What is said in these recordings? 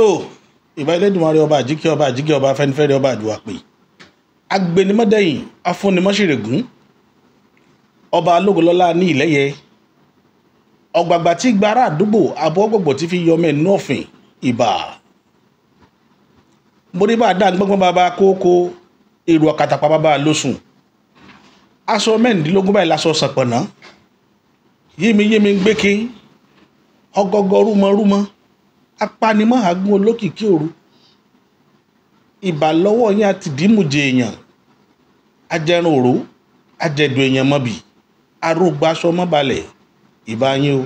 tó ìbá Elédùmarè ọba àjíkẹ́ ọba afẹ́nifẹ́re ọba àdúrà pé agbenimọ́dẹ́yìn afúnimọ́ṣẹ̀rẹ̀gún ọba alógolọ́lá ní ìlẹ́yẹ ọ̀gbàgbà tí gbára àdúgbò abọ́gbọ̀gbọ̀ tí fi yọmọ ẹ̀nú ọ̀fìn ìbà mórí bá dá gbọ́ngbọ́n bàbá kókó èrò ọ̀kàtàpá bàbá lóṣùn aṣọ mẹ́rìndínlógún báyìí láṣọ sàpọ̀nà yémi gbéke ọgọgọ rúmọrúmọ apanimọ́ àgún olókìkí òru ìbà lọ́wọ́ yín àti dìímùjẹ èèyàn ajẹrun òró ajẹdùn èèyàn mọ́bì arógbó aṣọ mọ́balẹ̀ ìbá yín o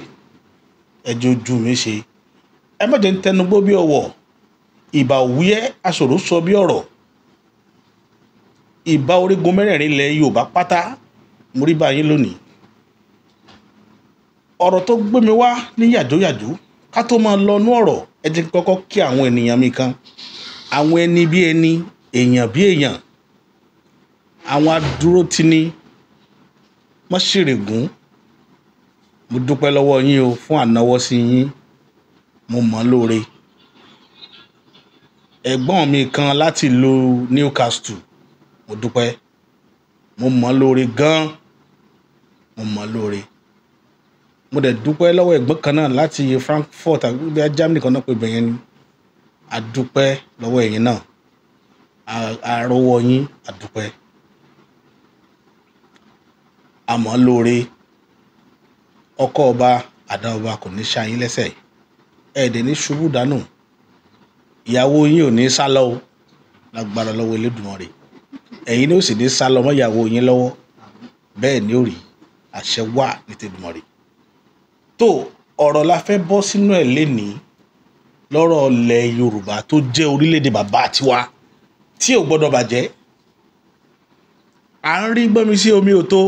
ẹjọ́ ojú mi ṣe ẹ má jẹ́ ń tẹnugbó bí ọwọ́ ìbà òwúyẹ́ aṣòro sọ bí ọ̀rọ̀ ìbà orígun mẹ́rẹ̀ẹ̀rin ilẹ̀ Yorùbá pátá mo rí bá yín lónìí ọ̀rọ̀ tó gbé mi wá ní yàjóyàjó ká tó máa lọ́nú ọ̀rọ̀ ẹ jẹ́ kọ́kọ́ kí àwọn ènìyàn mi kan àwọn ẹni bí ẹni èèyàn bí èèyàn àwọn adúrótini mọ́ṣẹ̀rẹ̀gún mo dúpẹ́ lọ́wọ́ yín o fún ànáwọ́sí yín mo mọ̀ lóore ẹ̀gbọ́n mi kan láti ìlú Newcastle mo dúpẹ́ mo mọ̀ lóore gan mo mọ̀ lóore mo dẹ̀ dúpẹ́ lọ́wọ́ ẹ̀gbọ́n kan náà láti Frankfurt àbí Germany kan náà pé bẹ̀yẹn ni a dúpẹ́ lọ́wọ́ ẹ̀yin náà àrọ́wọ́ yín a dúpẹ́ àmọ́ lóore ọkọ ọba àdá ọba kò ní ṣáyín lẹ́sẹ̀ ẹ̀ẹ́dẹ̀ ní ṣubú dànù ìyàwó yín ò ní sálọ o lágbára lọ́wọ́ Elédùmarè ẹ̀yin ní ó sì ní sálọ mọ́ ìyàwó yín lọ́wọ́ bẹ́ẹ̀ ni ó rí àṣẹ wà ní tEdùmarè tó ọ̀rọ̀ la fẹ́ bọ́ sínú ẹ̀ lénìí lọ́rọ̀ ilẹ̀ Yorùbá tó jẹ́ orílẹ̀-èdè bàbá tiwa tí ò gbọ́dọ̀ bàjẹ́ à ń rí gbọ́mi sí omi òtó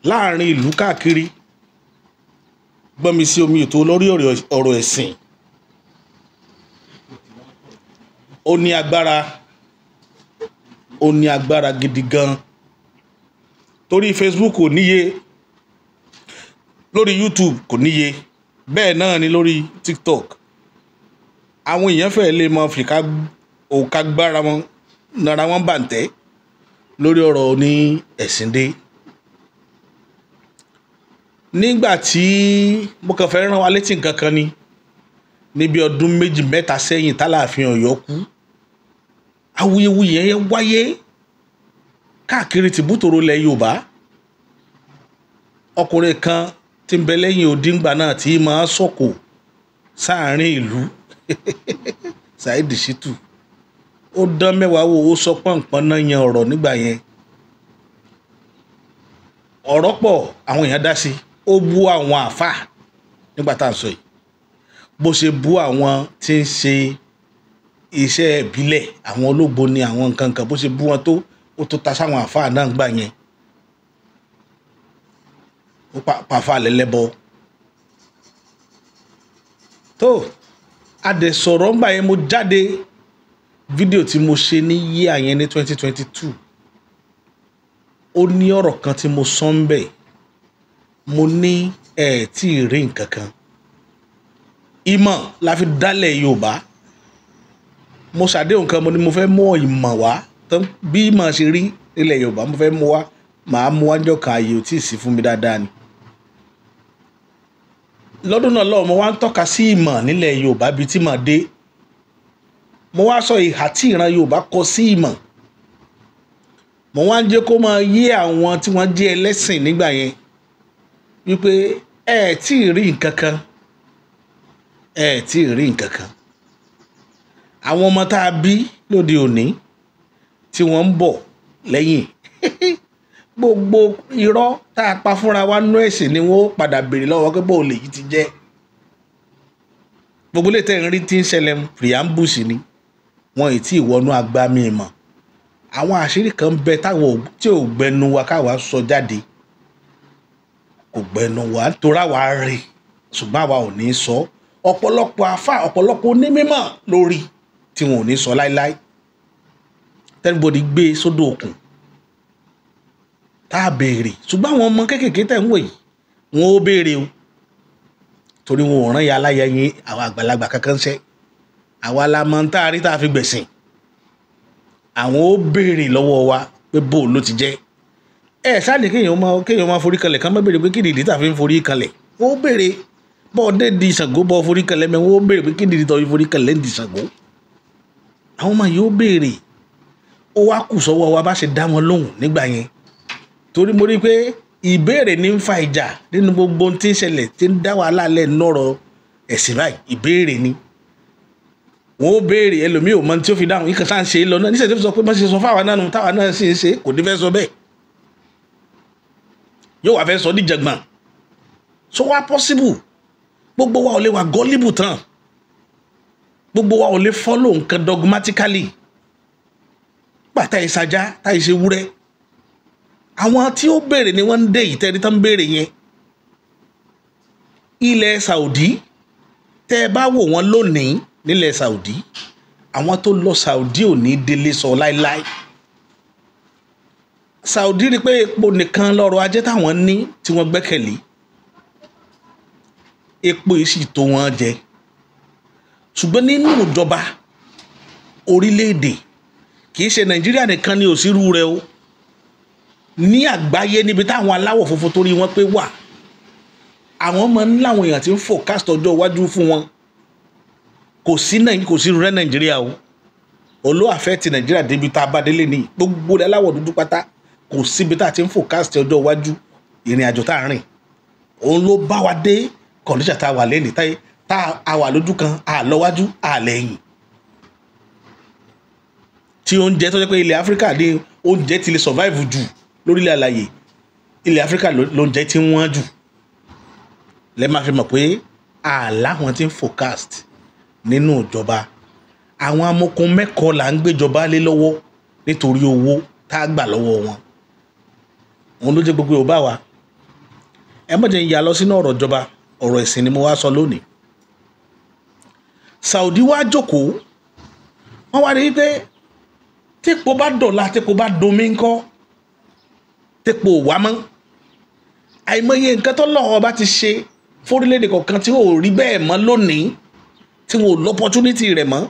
láàrin ìlú káàkiri gbọ́mi sí omi òtó lórí ọ̀rọ̀ ẹ̀sìn ó ní agbára gidi gan torí Facebook kò níye lórí YouTube kò níye bẹ́ẹ̀ náà ni lórí TikTok àwọn èèyàn fẹ́ lè mọ fìkà òkà gbára wọn nara wọn bàǹtẹ́ lórí ọ̀rọ̀ ní ẹ̀sìn dé nígbà tí mo kàn fẹ́ rán wa létí nǹkan kan ni níbi ọdún 2-3 sẹ́yìn tálààfin Ọ̀yọ́ kú awuyewuye yẹn wáyé káàkiri tìbútòrò ilẹ̀ Yorùbá ọkùnrin kan tí ń bẹ lẹ́yìn òdìngbà náà tí máa sọ̀kò sáàrin ìlú Saheed Shittu ó dán mẹ́wàá wò ó sọ pọ̀npọ̀n náà yan ọ̀rọ̀ nígbà yẹn ọ̀rọ̀ pọ̀ àwọn èèyàn dá sí ó bú àwọn àáfàá nígbà tá à ń sọ yìí bó ṣe bú àwọn tí ń ṣe iṣẹ́ ìbílẹ̀ àwọn ológbò ní àwọn nǹkan kan bó ṣe bú wọn tó ó tó ta sáwọn àáfàá náà gbà yẹn ó pàfà lẹ́lẹ́bọ tó adẹ̀sọ̀rọ̀ ńgbà yẹn mo jáde fídíò tí mo ṣe ní yíyà yẹn ní 2022 ó ní ọ̀rọ̀ kan tí mo sọ ń bẹ̀ mo ní ẹ̀ tí ì rí nǹkan kan ìmọ̀ la fi dálẹ̀ Yorùbá mo ṣàdéhùn kan mo ní mo fẹ́ mú ìmọ̀ wá tán bí ìmọ̀ ṣe rí nílẹ̀ Yorùbá mo fẹ́ mú wá màá mú wájọ́ kan ààyè ò tí ì sí fún mi dáadáa ni lọ́dún náà lọ́wọ́ mo wá ń tọ́ka sí ìmọ̀ nílẹ̀ Yorùbá bíi tí mà dé mo wá sọ ìhà tí ìran Yorùbá kọ sí ìmọ̀ mo wá ń jẹ́ kó máa yé àwọn tí wọ́n jẹ́ ẹlẹ́sìn nígbà yẹn wípé ẹ tí ì rí nǹkan kan àwọn ọmọ tá a bí lóde òní tí wọ́n ń bọ̀ lẹ́yìn gbogbo irọ́ tá a pa fúnra wa nú ẹ̀sìn ni wọ́n padà béèrè lọ́wọ́ pé bóòlù yìí ti jẹ́ gbogbo lè tẹ́ ń rí tí ń ṣẹlẹ̀ preambush ni wọn ì tí ì wọnú agbámi mọ̀ àwọn àṣírí kan bẹ táwọn tí ò gbẹnu wa káwa sọ jáde kò gbẹnu wa torá wa rí ṣùgbọ́n àwa ò ní sọ ọ̀pọ̀lọpọ̀ àfà ọ̀pọ̀lọpọ̀ onímọ̀ lórí tí wọn ò ní sọ láíláí tẹ́lifọ̀dì gbé sódò òkun tá a béèrè ṣùgbọ́n àwọn ọmọ kéékèèké tẹ̀ ń wò yìí wọn ó béèrè o torí wọn ò rán ya aláya yín àwọn àgbàlagbà kankan ṣẹ́ àwa la mọ̀ ń tá a rí tá a fi gbẹ̀sìn àwọn ó béèrè lọ́wọ́ wa pé bó ló ti jẹ́ ṣáàdì kéèyàn máa forí kalẹ̀ ká má béèrè pé kí nìdí tá a fi ń forí kalẹ̀ ó béèrè bọ́ọ̀ dé di Ṣàngó bọ́ọ̀ forí kalẹ̀ mẹ́wọ́n ó béèrè pé kí nìdí tó fi forí kalẹ̀ ń di Ṣàngó àwọn ọmọ yìí ó béèrè ó wá kù sọ́wọ́ wa bá ṣe dá wọn lóhùn nígbà yẹn torí mo rí i pé ìbéèrè ní ń fa ìjà nínú gbogbo ohun tí ń ṣẹlẹ̀ tí ń dá wàhálà lẹ̀ nọ́rọ̀ ẹ̀sìn báyìí ìbéèrè ni wọn ó béèrè ẹlòmíì ò mọ tí ó fi dáhùn yìí kan sáà ń ṣe é lọ náà níṣẹ́ tó fi sọ pé má ṣe sọ fáwa náà nù táwa náà sì ń ṣe kò ní fẹ́ sọ bẹ́ẹ̀ yóò wá fẹ́ sọ díjàgbọ̀n so wá possible gbogbo wa ò lè wà gullible tán gbogbo wa ò lè follow nǹkan dogmatically pàtà ìsajá táì ṣe wúrẹ́ àwọn tí ó béèrè ni wọ́n ń dé ìtẹ́rí tán béèrè yẹn ilẹ̀ Saudi tẹ́ ẹ bá wò wọ́n lónìí nílẹ̀ Saudi àwọn tó lọ Saudi ò ní délé sọ láíláí Saudi rí pé epo nìkan lọ́rọ̀ ajé táwọn ní tí wọ́n gbẹ́kẹ̀lé epo yìí sì tó wọn jẹ ṣùgbọ́n nínú ìjọba orílẹ̀-èdè kì í ṣe Nàìjíríà nìkan ni òsírú rẹ o ní àgbáyé níbi táwọn aláwọ̀ funfun torí wọn pé wà àwọn máa ń láwọn èèyàn tí ń forecast ọjọ́ iwájú fún wọn kò sí rẹ Nàìjíríà o olóàfẹ́ ti Nàìjíríà débi tá a bá délé ní gbogbo aláwọ̀ dúdú pátá kò síbi tá a ti ń forecast ọjọ́ iwájú ìrìn àjò tá a rìn òun ló bá wa dé condition tá a wà lẹ́nìí tá a wà lójú kan a lọ wájú a lẹ́yìn tí oúnjẹ tó jẹ́ pé ilẹ̀ Áfíríkà ní oúnjẹ ti lè survive jù lórílẹ̀ àlàyé ilẹ̀ Áfíríkà lóúnjẹ tí wọ́n jù lẹ́ máa fi mọ̀ pé àláwọn ti ń forecast nínú ìjọba àwọn amokun mẹ́kọ̀ọ́ là ń gbéjọba lé lọ́wọ́ nítorí owó tá a gbà lọ́wọ́ wọn òun ló jẹ́ gbogbo Yorùbá wa ẹ má jẹ́ ń yà lọ sínú ọ̀rọ̀ ìjọba ọ̀rọ̀ ẹ̀sìn ni mo wá sọ lónìí Saudi wá jókòó wọ́n wá rí pé tépo bá dọ̀la tépo bá domi ńkọ́ tépo wá mọ́ àìmọye nǹkan tó lọ́wọ́ bá ti ṣe fórílẹ̀-èdè kọ̀ọ̀kan tí ò rí bẹ́ẹ̀ mọ́ lónìí tí wọn ò lọ́pọ́túnítì rẹ̀ mọ́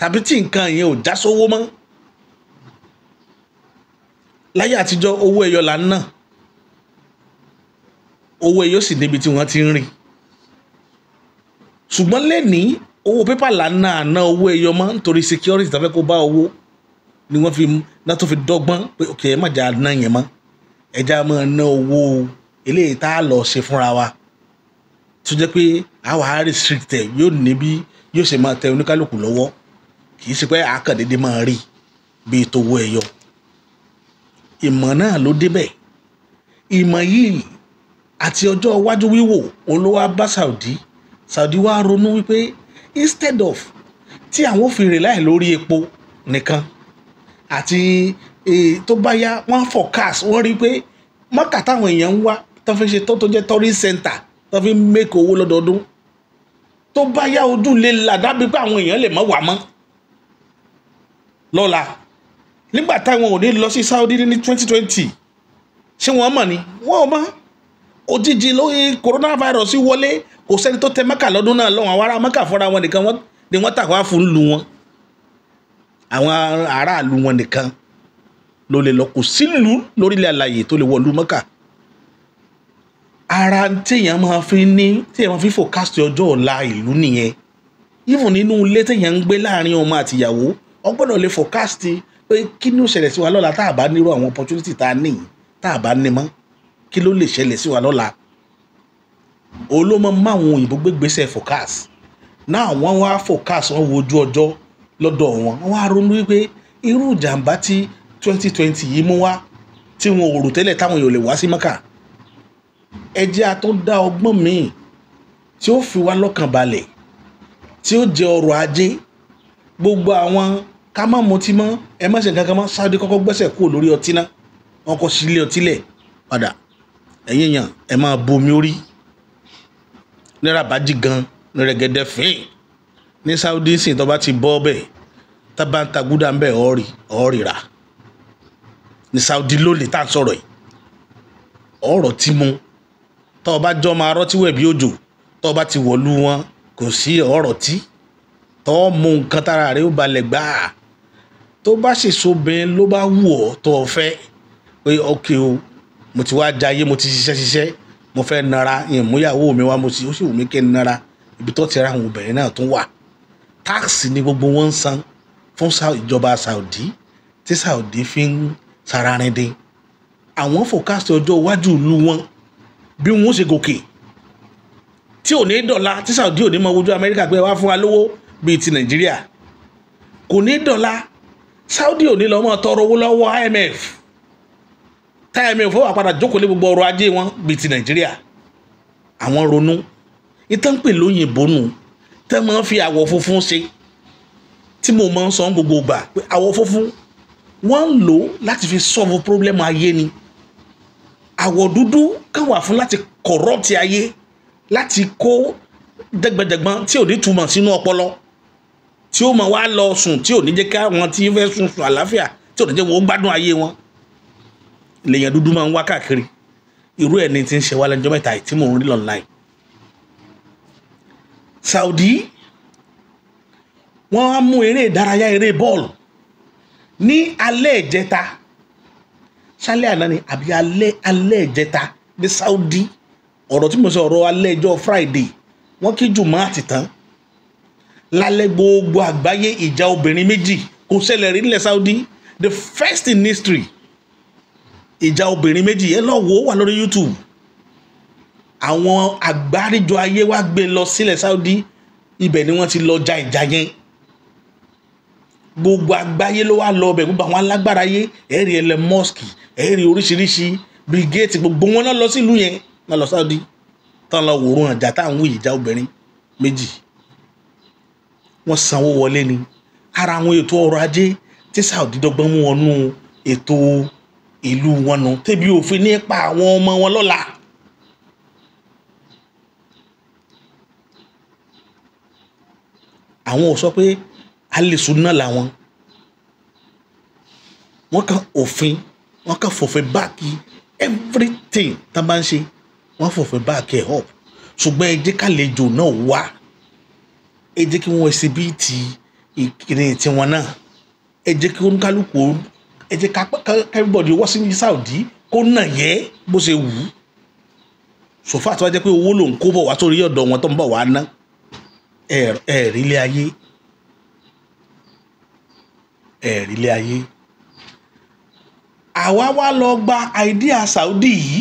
tàbí tí nǹkan yẹn ò já sówó mọ́ láyé àtijọ́ owó ẹyọ là ń ná owó ẹyọ sì débi tí wọ́n ti ń rìn ṣùgbọ́n lẹ́nìí owó pépà là ń ná àná owó ẹyọ mọ́ nítorí security tàbí kó bá owó ni wọ́n fi náà tó fi dọ́gbọ́n pé ok ẹ má jà ná yẹn mọ́ ẹja máa ná owó eléyìí tá a lọ ṣe fúnra wa tó jẹ́ pé àwa restricted yóò níbi yóò ṣe máa tẹ oníkálukú lọ́wọ́ kì í ṣe pé àkàndédé máa rí bíi tówó ẹyọ ìmọ̀ náà ló débẹ̀ ìmọ̀ yìí àti ọjọ́ iwájú wíwò olówó bá Saudi wá ronú wípé instead of tí àwọn fi rè láì lórí epo nìkan àti tó bá yá wọ́n forecast wọ́n rí pé Mọ́kà táwọn èèyàn ń wá tó fi ṣe tó jẹ́ tourist center tó fi make owó lọ́dọọdún tó bá yá ojú lè là dábí pé àwọn èèyàn lè má wà mọ́ lọ́la nígbà táwọn ò ní lọ sí Saudi ní 2020 ṣé wọ́n mọ̀ ni wọ́n ò mọ̀ òjijì lórí coronavirus wọlé kò sẹ́ni tó tẹ Mọ́kà lọ́dún náà lọ́wọ́ àwọn ará Mọ́kà fúnra wọn nìkan ni wọ́n tàkọ́ fún lu wọn àwọn aráàlú wọn nìkan ló lè lọ kò sílùú lórílẹ̀ àlàyé tó lè wọ̀lú Mọ́kà ara téèyàn máa fi forecast ọjọ́ ọ̀la ìlú nìyẹn even nínú ilé téèyàn ń gbé láàrin ọmọ àtìyàwó ó gbọ́dọ̀ lè forecast pé kí ni ó ṣẹlẹ̀ sí wa lọ́la tá a bá nírú àwọn opportunity tá a ní tá a bá ní mọ́ kí ló lè ṣẹlẹ̀ sí wa lọ́la olómọ máwọn òyìnbó gbégbèsè forecast náà wọ́n wá forecast wọ́n wo ojú ọjọ́ lọ́dọ̀ wọn wọ́n á ronú wípé irú ìjàmbá tí 2020 yìí mú wá tí wọn ò rò tẹ́lẹ̀ táwọn èèyàn lè wá sí Mọ́kà ẹjẹ́ a tó dá ọgbọ́n míì tí ó fi wá lọ́kàn balẹ̀ tí ó jẹ ọrọ̀ ajé gbogbo àwọn ká má mutí mọ́ ẹ má ṣe nǹkan kan mọ́ Saudi kọ́kọ́ gbẹ́sẹ̀ kúrò lórí ọtí náà wọn kọ́ sílé ọtí lẹ̀ padà ẹ̀yìn èèyàn ẹ máa bomi orí náírà bá jí gan ní rẹ̀gẹ̀dẹ̀ fín ní Saudi sìn tó bá ti bọ́ bẹ́ẹ̀ tá bá ń ta gúdà ń bẹ̀ ọ̀ọ́rì rà ní Saudi lónìí tá à ń sọ̀rọ̀ yìí ọ̀rọ̀ tí mu tó o bá jọ máa rọ́tí wẹ̀ bí òjò tó o bá ti wọ̀lú wọn kò sí ọ̀rọ̀ tí tó mú nǹkan tára rẹ̀ ó balẹ̀ gbà tó bá sì sobìnrin ló bá wù ọ́ tó fẹ́ pé okay o mo ti wá jayé mo ti ṣiṣẹ́ mo fẹ́ nara ìmúyàwó mi wá ó sì wù mí kí n nara ibi tó ti ra àwọn obìnrin náà tún wà táàsì ni gbogbo wọn ń san fún ìjọba Saudi tí Saudi fi ń sararindin àwọn fòkásì ọjọ́ iwájú ìlú wọn bí wọn ó ṣe gòkè tí ò ní dọ̀la tí Saudi ò ní mọ ojú Amẹ́ríkà pé wá fún wa lówó bíi ti Nàìjíríà kò ní dọ̀la Saudi ò ní lọ́ mọ́ tọrọ owó lọ́wọ́ IMF IMF wà padà jókòó lé gbogbo ọrọ̀ ajé wọn bíi ti Nàìjíríà àwọn ronú ìtàn pè lóyìnbó nù tẹ́ máa ń fi àwọ̀ funfun ṣe tí mo máa ń sọ gbogbo ìgbà pé àwọ̀ funfun wọ́n ń lò láti fi solve problem ayé ni àwọ̀ dúdú kàn wà fún láti corrupt ayé láti kó dẹ́gbẹ̀dẹ́gbọ́n tí ò ní túmọ̀ sínú ọpọlọ tí ó máa wá lọ sùn tí ò ní jẹ́ káwọn tí fẹ́ sùn àlàáfíà tí ò ní jẹ́ wọn ó gbádùn ayé wọn lèèyàn dúdú máa ń wá káàkiri irú ẹni tí ń ṣe wá lẹ́jọ́ mẹ́ta tí mò ń rí online. Saudi wọ́n á mú eré ìdárayá eré bọ́ọ̀lù ní alẹ́ ìjẹta ṣálẹ̀ àná ni àbí alẹ́ ìjẹta ní Saudi ọ̀rọ̀ tí mo sọ ọ̀rọ̀ alẹ́ ìjọ Friday wọ́n kí jùmọ̀ àti tán lálẹ́ gbogbo àgbáyé ìjà obìnrin méjì kò ṣẹlẹ̀ rí nílẹ̀ Saudi the first in history ìjà obìnrin méjì ẹ lọ wò ó wà lórí YouTube àwọn àgbáríjọ ayé wa gbé lọ sílẹ̀ Saudi ibẹ̀ ni wọ́n ti lọ ja ìjà yẹn gbogbo àgbáyé ló wá lọ ọbẹ̀ gbogbo àwọn alágbára ayé ẹ̀rí Elon Musk ẹ̀rí oríṣiríṣi Bill Gates gbogbo wọn náà lọ sílùú yẹn náà lọ Saudi tán lọ wòrán àjà táwọn wí ìjà obìnrin méjì wọ́n sanwó wọlé ni ara àwọn ètò ọrọ̀ ajé tí Saudi dọ́gbọ́n mú wọn nú ètò ìlú wọn nù tẹ́bí òfin nípa àwọn ọmọ wọn lọ́la. àwọn ò sọ pé alẹ́sùnà làwọn wọ́n kàn òfin wọ́n kàn fòfin báàkì everything tá a bá ń ṣe wọ́n fòfin báàkì ẹ̀ up ṣùgbọ́n ẹ jẹ́ kálejò náà wá ẹ jẹ́ kí wọ́n ṣe bíi ti ìkíni tiwọn náà ẹ jẹ́ kí oníkálukú ẹ jẹ́ ká everybody wá sí Saudi kó nà yẹ bó ṣe wù ú sòfà tó wá jẹ́ pé owó ló ń kó bọ̀ wá sórí ọ̀dọ̀ wọn tó ń bọ̀ wá ná ẹ̀rí ilé ayé ẹ̀rí ilé ayé àwa wá lọ gba àìdíà Saudi yìí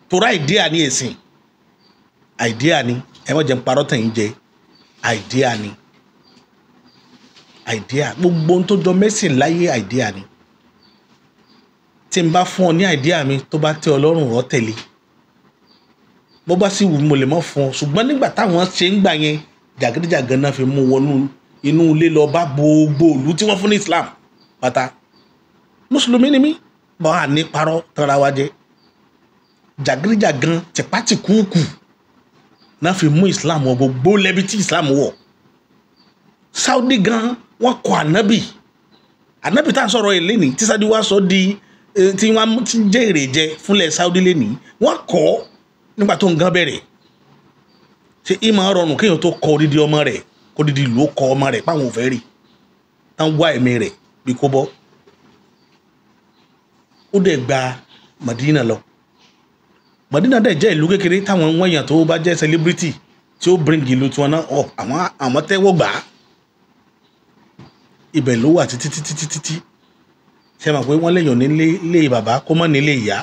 torá àìdíà ní ẹ̀sìn àìdíà ní ẹ má jẹ́ ń parọ́ tẹ̀yìn jẹ àìdíà ní àìdíà gbogbo ohun tó jọ mẹ́sìn láyé àìdíà ní tí n bá fún ọ ní àìdíà mi tó bá tẹ́ Ọlọ́run rọ tẹ̀lé bó bá sì wù mo lè mọ́ fún ọ ṣùgbọ́n nígbà táwọn ṣe ń gbà yẹn jàgídíjàgan náà fi mú wọnú inú ilé lọ bá gbogbo ìlú tí wọ́n fún ní Islam pátá mùsùlùmí ni mí bọ́ à ní parọ́ tọ́ra wa jẹ jàgídíjàgan tìpátìkúùkù náà fi mú Islam wọ gbogbo lẹ́bi tí Islam wọ̀ Saudi gan wọ́n kọ ànábì tá à ń sọ̀rọ̀ ẹ̀ lẹ́nìí tí Saudi wá sọ di tí wọ́n ti jẹ́ èrè jẹ fúnlẹ̀ Saudi lẹ́nìí wọ́n kọ́ nígbà tó ń gan bẹ̀rẹ̀ ṣe ìmọ̀ rọrùn kéèyàn tó kọ odidi ọmọ rẹ̀ kó odidi ìlú ó kọ ọmọ rẹ̀ páwọn ò fẹ́ rí tán wá ẹ̀mí rẹ̀ bí kò bọ́ ó dẹ̀ gba Madina lọ Madina dẹ̀ jẹ́ ìlú kékeré táwọn wọ̀nyàn tó bá jẹ́ celebrity tí ó bring ìlú tiwọn náà up àwọn tẹ́wọ́ gbà á ibẹ̀ ló wà títí ṣe mọ̀ pé wọ́n léèyàn nílé ilé bàbá kó mọ́ nílé ìyá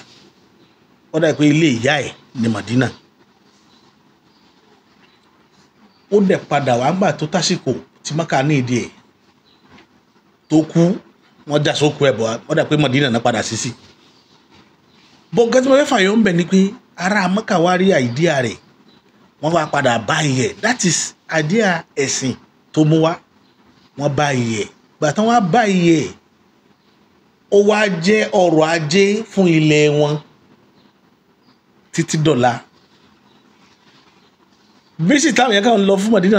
ó dà pé ilé ìyá ẹ̀ ní Madina ó dẹ̀ padà wá gbà tó tásìkò tí Mákà ní ìdí ẹ̀ tó kú wọ́n já sókú ẹ̀ bọ̀ ó dà pé Madina náà padà sí bọ́ǹkà tí mo fẹ́ fàyọ̀ ń bẹ̀ ni pé ará Mákà wá rí àìdíà rẹ̀ wọ́n wá padà bá iyẹ̀ that is àìdíà ẹ̀sìn tó mú wá wọ́n bá iyẹ̀ gbàtà wọ́n bá iyẹ̀ ó wá jẹ́ ọrọ̀ ajé fún ilẹ̀ wọn títí dọ̀la bísí táwọn yẹn kàn lọ fún Madina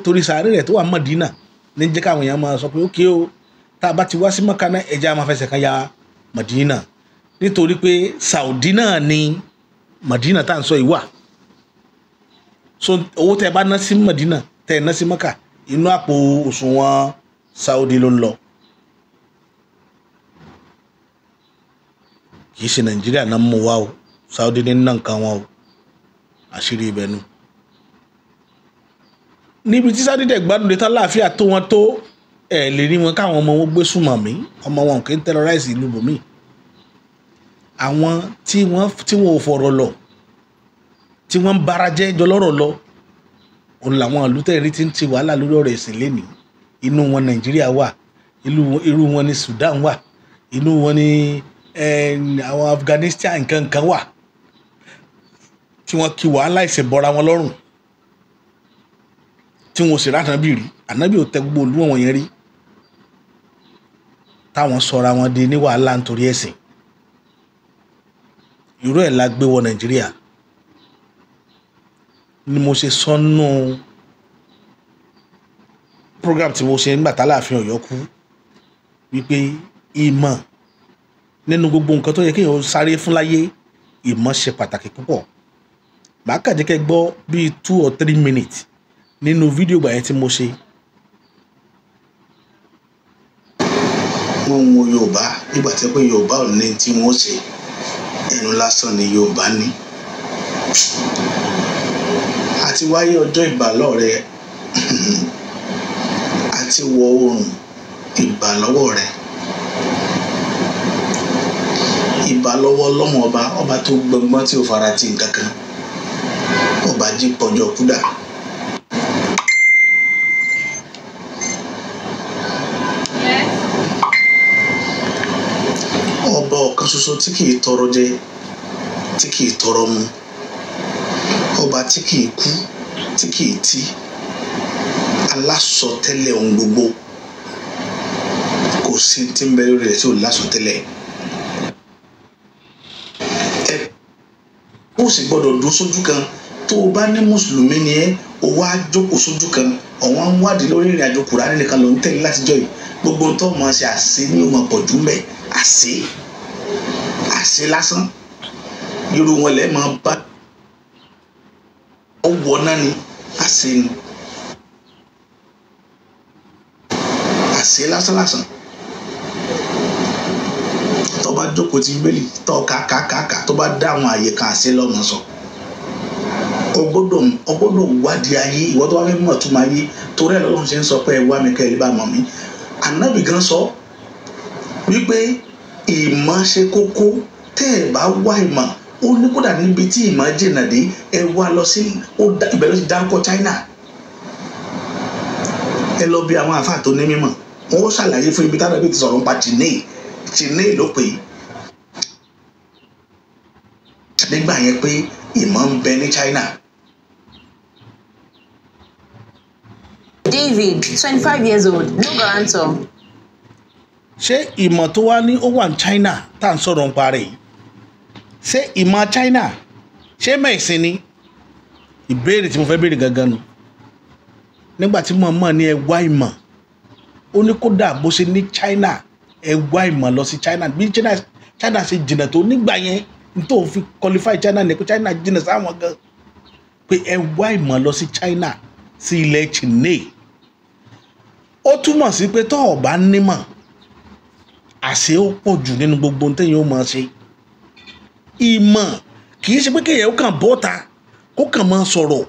torí sàárè rẹ̀ tó wà Madina ní jẹ́ káwọn yẹn máa sọ pé ókè o tá a bá ti wá sí Mákà náà ẹja máa fẹsẹ̀ kan ya Madina nítorí pé Saudi náà ni Madina tá à ń sọ yìí wà so owó tẹ́ ẹ bá ná sí Madina tẹ́ ẹ ná sí Mákà inú àpò òṣùwọ̀n Saudi ló ń lọ kì í ṣe Nàìjíríà náà mú wá o Saudi ní nà nǹkan wọn o àṣírí ibẹ̀ nu níbi tí Saudi dẹ̀ gbádùn dé tán láàfíà tó wọn tó ẹ̀ lè rí wọn káwọn ọmọ wọn gbé súnmọ́ mi ọmọ wọn kì í terrorize ìlú bòmí àwọn tí wọn ò fọ̀rọ̀ lọ tí wọ́n ń bara jẹ́ jọlọ́rọ̀ lọ òun làwọn àlùtẹ̀rí ti ń ti wàhálà lórí ọ̀rọ̀ ẹ̀sìn lẹ́nìí inú wọn Nàìjíríà wà irú wọn ní Sudan wà inú wọn ní àwọn Afghanistan nǹkan wà tí wọ́n kí wàhálà ẹ̀sìn bọ́ra wọn lọ́rùn tí wọn ò sì ránàbì rí ànábì ò tẹ gbogbo olú wọn yẹn rí táwọn sọra wọn di ní wàhálà nítorí ẹ̀sìn irú ẹ̀ la gbé wọ Nàìjíríà ni mo ṣe sọnù program tí mo ṣe nígbà tá láàfin Ọ̀yọ́ kú wípé ìmọ̀ nínú gbogbo nǹkan tó yẹ kéèyàn sáré fún láyé ìmọ̀ ṣe pàtàkì púpọ̀ màá kàdé kẹ́ gbọ́ bíi 2 or 3 minutes nínú fídíò gbà yẹn tí mo ṣe. wọ́n wo Yorùbá nígbà tí pé Yorùbá ò ní tí wọ́n ṣe ẹnu lásán ni Yorùbá ní. àti wáyé ọjọ́ ìbàlọ́ rẹ àti wọ oòrùn ìbàlọ́wọ́ rẹ ìbàlọ́wọ́ lọ́mọ ọba tó gbọgbọ́n tí ò fara ti nǹkan kan ọba jí pọ̀jọ́ kúdà. ọba ọ̀kan ṣoṣo tí kìí tọrọ jẹ tí kìí tọrọ mu ọba tí kìí kú tí kìí tí alásọtẹ́lẹ̀ ohun gbogbo kò sí tí ń bẹ lórí rẹ̀ tí ò lásọtẹ́lẹ̀ ẹ kó sì gbọ́dọ̀ dúró sójú kan tó o bá ní mùsùlùmí ni ẹ o wá jókòó sójú kan ọ̀wọ́n ń wádìí lórí ìrìn àjò Kùránì nìkan ló ń tẹ̀lé látijọ́ yìí gbogbo ohun tó mọ̀ ṣe àṣẹ ní òun àpọ̀jù mẹ́ àṣẹ lásán irú wọn lẹ́ẹ̀ máa bá ọwọ́ náà ni àṣẹ ni àṣẹ lásán tó bá jókòó ti Bíbélì tó kàkàkàkà tó bá dá àwọn àyè kan àṣẹ lọ́nà sọ ọgbọ́dọ̀ wádìí ayé ìwọ tó bá fẹ́ mọ̀ tún máa yé torí ẹ̀ lọ́run ṣe ń sọ pé ẹ wá mi kẹ́ ẹ lè bá mọ̀ mí Ànábì gan sọ wípé ìmọ̀ ṣe kókó tẹ́ ẹ bá wá ìmọ̀ ó ní kódà níbi tí ìmọ̀ jìnnà dé ẹ wá lọ sí ibẹ̀ ló ti dárúkọ China ẹ lọ bí àwọn àfáà tó ní mímọ̀ wọn ó ṣàlàyé fún ibi táwọn ẹbí ti sọ̀rọ̀ nípa China ló pè é nígbà yẹn pé ìmọ̀ ń bẹ ní China. David, 25 years old, no guarantor. ṣé ìmọ̀ tó wá ní ó wà ní China tá à ń sọ̀rọ̀ nípa rẹ̀ yìí ṣé ìmọ̀ China ṣé mẹ̀sìn ni ìbéèrè tí mo fẹ́ béèrè gangan nu nígbà tí mọ̀ọ́mọ̀ ní ẹ wá ìmọ̀ ó ní kódà bó ṣe ní China ẹ wá ìmọ̀ lọ sí China bí China ṣe jìnnà tó nígbà yẹn nítorí fi qualify China ní pé China jìnnà sáwọn gan pé ẹ wá ìmọ̀ lọ sí China sí ilẹ̀ China ó túmọ̀ sí pé tó o bá nímọ̀ àṣẹ ó pọ̀ jù nínú gbogbo ohun téèyàn ó máa ṣe ìmọ̀ kì í ṣe pé kéèyàn ó kàn bọ́ta kó kàn máa sọ̀rọ̀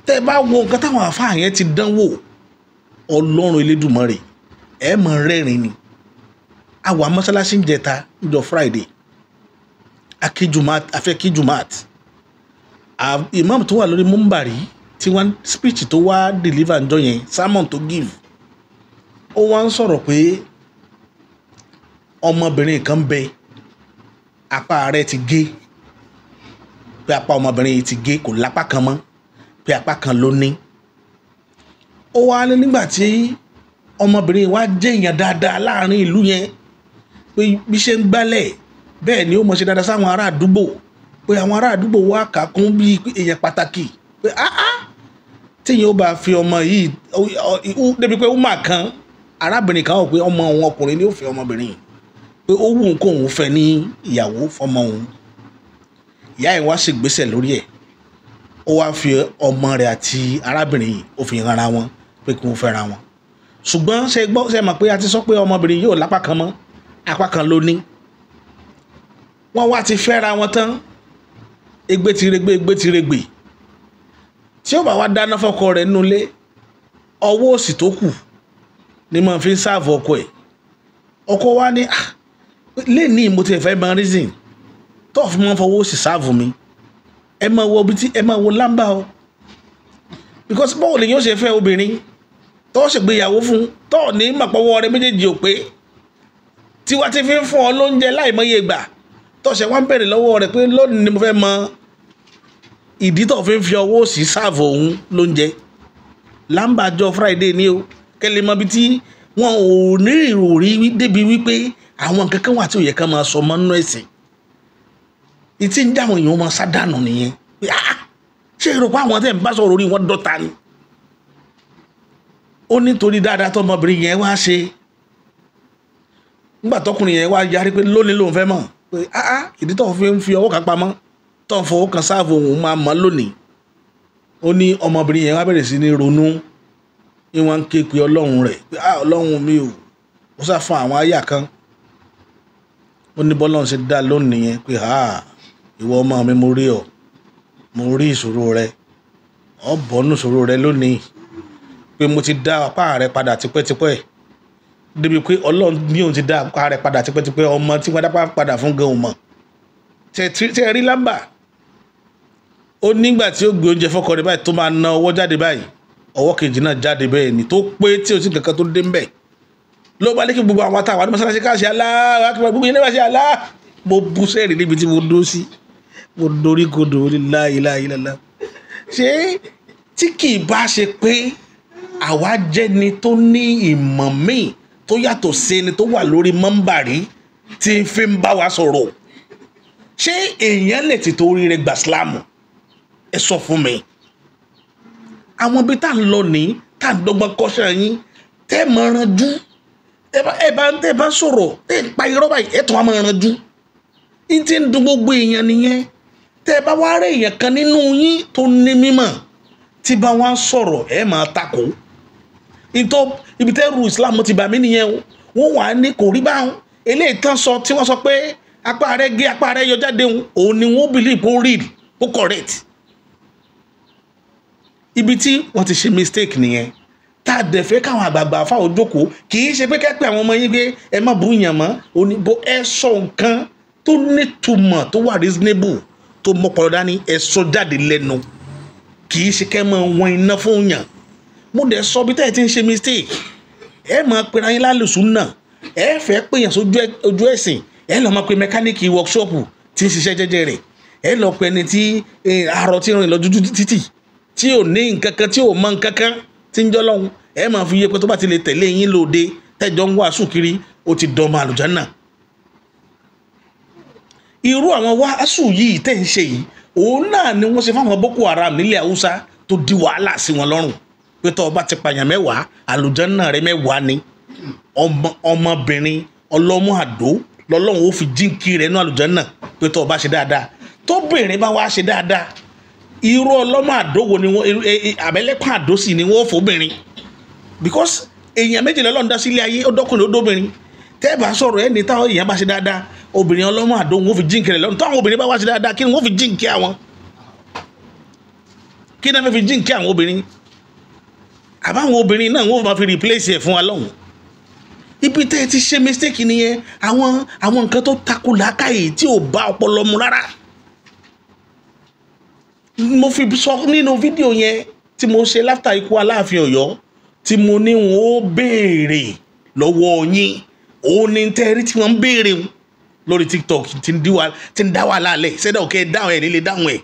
tẹ́ ẹ bá wo nǹkan táwọn àfáà yẹn ti dánwò Ọlọ́run Elédùmarè ẹ mọ̀ rẹ́rìn ni àwa mọ́ṣáláṣí ń jẹta níjọ́ Friday afẹ́kíjùmát imam tó wà lórí múmbàrí tí wọ́n speech tó wá deliver ǹjọ́ yẹn sermon tó give ó wá ń sọ̀rọ̀ pé ọmọbìnrin kan bẹ apá rẹ̀ ti gé pé apá ọmọbìnrin yìí ti gé kò lápá kan mọ́ pé apá kan ló ní ó wá ní nígbà tí ọmọbìnrin wa jẹ́ èèyàn dáadáa láàrin ìlú yẹn pé bí ṣe ń gbálẹ̀ bẹ́ẹ̀ ni ó mọ̀ ṣe dáadáa sáwọn ará àdúgbò pé àwọn ará àdúgbò wa kà kún bí èèyàn pàtàkì pé tíyẹn ó bá fi ọmọ yìí débi pé ó mà kan arábìnrin kan wò pé ọmọ òun ọkùnrin ni ó fẹ́ ọmọbìnrin pé ó wù kó òun fẹ́ ní ìyàwó fọmọ òun ìyá ẹ̀ wá ṣègbésẹ̀ lórí ẹ̀ ó wá fi ọmọ rẹ̀ àti arábìnrin yìí ó fi hàn ara wọn pé kí wọ́n fẹ́ra wọn ṣùgbọ́n ṣe mọ̀ pé a ti sọ pé ọmọbìnrin yóò lápá kan mọ́ apá kan ló ní wọ́n wá ti fẹ́ra wọn tán egbe ti regbè tí ó bá wá dáná fọ́kọ rẹ̀ nulẹ̀ ọwọ́ òsì tó kù ni mo fi ń sáàfù ọkọ ẹ̀ ọkọ wa ní lẹ́ni mo ti fẹ́ mọ reason tó fi mọ́ fọwọ́ òsì sáàfù mi ẹ máa wo bìtí ẹ máa wo lámbà o because báwo lè yóò ṣe fẹ́ obìnrin tó ṣègbéyàwó fún tó ní màpọ̀wọ́ rẹ méjèèjì ò pé tiwa ti fi ń fún ọ lóúnjẹ láìmọye ìgbà tó ṣe wá ń bèrè lọ́wọ́ rẹ̀ pé lónìí ni mo fẹ́ mọ ìdí tó fi ọwọ́ òsì sáàfù òun lóúnjẹ lámbà jọ Friday ni o kẹlẹ́ mọ́ bí tí wọn ò ní ìròrí débi wípé àwọn nǹkan kan wà tí ò yẹ ká máa sọ mọ́ nínú ẹ̀sìn ìtí ń dáhùn èèyàn máa sádànù nìyẹn ṣé èrò pé àwọn tẹ̀ ń bá sọ̀rọ̀ orí wọn dọ́ta ni ó nítorí dáadáa tọmọbìnrin yẹn wá ṣe nígbà tọkùnrin yẹn wá yarí pé lónìí lòun fẹ́ mọ̀ pé ìdí tó fi ọwọ́ kan pamọ́ tó ń fọwọ́ kan sáàfù òun máa mọ̀ lónìí ó ní ọmọbìnrin yẹn wá bẹ̀rẹ̀ sí ní ronú ní wọ́n ń ké pe ọlọ́run rẹ̀ pé ọlọ́run mi ò ó sá fún àwọn àyà kan ó ní bọ́lọ́run ṣe dá lónìí yẹn pé ìwọ ọmọ mi mo rí ọ mo rí ìṣòro rẹ ọ bọ́nú ìṣòro rẹ lónìí pé mo ti dá apá rẹ padà tipẹ́tipẹ́ débi pé ọlọ́run ní òun ti dá apá rẹ padà tipẹ́tipẹ́ ọmọ tí wọ́n dá padà fún gan ọmọ tẹ rí lámbà ó nígbà tí ó gbé oúnjẹ fọ́kọ rẹ̀ báyìí tó máa na ọwọ́ jáde báyìí ọwọ́ kejì náà jáde bẹ́ẹ̀ ni tó pé tí o sì kankan tó dé ń bẹ̀ ló bá lékè gbogbo àwọn àtàwọn mọ́sálásí káàṣì aláàkíwá gbogbo ilé wáṣẹ aláà mo bú sẹ́ẹ̀rì níbi tí mo dó sí mo dorí kodò láìláìlá ṣé tí kì í bá ṣe pé àwa jẹ́ni tó ní ìmọ̀ míì tó yàtọ̀ sí ẹni tó wà lórí mọ́ńbàrí tí ń fi ń bá wa sọ̀rọ̀ ṣé èèyàn lè ti torí rẹ̀ gbà sílámù ẹ sọ fún mi àwọn ibi tá à ń lọ ní tá à ń dọ́gbọ́n kọ́ṣẹ́ yín tẹ́ ẹ máa ranjú ẹ bá sọ̀rọ̀ ẹ pa irọ́ báyìí ẹ tún wá máa ranjú yín ti ń dùn gbogbo èèyàn nìyẹn tẹ́ ẹ bá wá rẹ̀ èèyàn kan nínú yín tó ní mímọ̀ tí bá wá sọ̀rọ̀ ẹ máa takò ibi tẹ́ ru Islam ti bà mí nìyẹn wọ́n wà ní kò rí báwọn eléyìí tán sọ tí wọ́n sọ pé apá rẹ̀ gé apá rẹ̀ yọ jáde òun ni wọ́n believe ó read ó correct ibi tí wọ́n ti ṣe mistake nìyẹn tá a dẹ̀ fẹ́ káwọn àgbààgbà fáwọn jókòó kì í ṣe pé kẹ́pẹ́ àwọn ọmọ yín pé ẹ má bú yàn mọ́ oníbo ẹ sọ nǹkan tó nítumọ̀ tó wà reasonable tó mọ́pọ̀lọ́ dání ẹ sọ jáde lẹ́nu kì í ṣe kẹ́ mọ́ wọn iná fún yàn mo dẹ̀ sọ bí tẹ́ẹ̀ ti ń ṣe mistake ẹ máa pe ara yín lálùsùn náà ẹ fẹ́ pèèyàn sójú ẹ̀sìn ẹ lọ́ọ́ máa pe mẹkáníìkì workshop tí ń ṣiṣẹ́ jẹ́jẹ́ rẹ̀ ẹ lọ́ọ́ pe ẹni tí arọ tí ń rìn lọ́jú títì tí ò ní nǹkan kan tí ò mọ nǹkan kan tí ń jọ́ lọ́hùn ẹ máa fi yé pé tó bá ti lè tẹ̀lé yín lóde tẹ́jọ́ ń wàásù kiri ó ti dọ́mọ àlùjánnà. irú àwọn wàásù yìí tẹ̀ ń ṣe yìí òun náà ni wọ́n ṣe fáwọn Boko Haram nílẹ̀ Haúsá tó di wàhálà sí wọn lọ́rùn pé tó bá ti pààyàn mẹ́wàá àlùjánnà rẹ mẹ́wàá ni ọmọbìnrin ọlọ́mọ àdó lọ́lọ́run ó fi jíǹkì rẹ̀ nú àlùjánnà pé tó bá ṣe dáadáa tóbìnrin bá wá ṣe dáadáa irú ọlọ́mọ àdó wo ni wọ́n àbẹ́lẹ́pọ̀ àdó sì ni wọ́n fòbìnrin because èèyàn méjìlá lọ́nà dá sílé ayé ó dọ́kùnrin ó dóbìnrin tẹ́ ẹ bá sọ̀rọ̀ ẹni táwọn èèyàn bá ṣe dáadáa obìnrin ọlọ́mọ àdó wọn fi jíǹkì rẹ̀ lọ́nà táwọn obìnrin bá wá ṣe dáadáa kí ni wọ́n fi jíǹkì àwọn kí ni wọ́n fi jíǹkì àwọn obìnrin àbáwọn obìnrin náà wọ́n máa fi replace ẹ̀ fún wa lọ́hùn ibi tẹ́ ẹ ti ṣe mistake nìyẹn àwọn nǹkan tó takò làákàyè tí ò bá ọpọlọ mu rárá mo fi sọ nínú fídíò yẹn tí mo ṣe láfta ikú Aláàfin Ọ̀yọ́ tí mo ní wọn ó béèrè lọ́wọ́ yín òun ní tẹ́rí tí wọ́n ń béèrè lórí TikTok tí ń dá wà lálẹ́ ṣẹ́dá òkè dáhùn ẹ̀ nílé dáhùn ẹ̀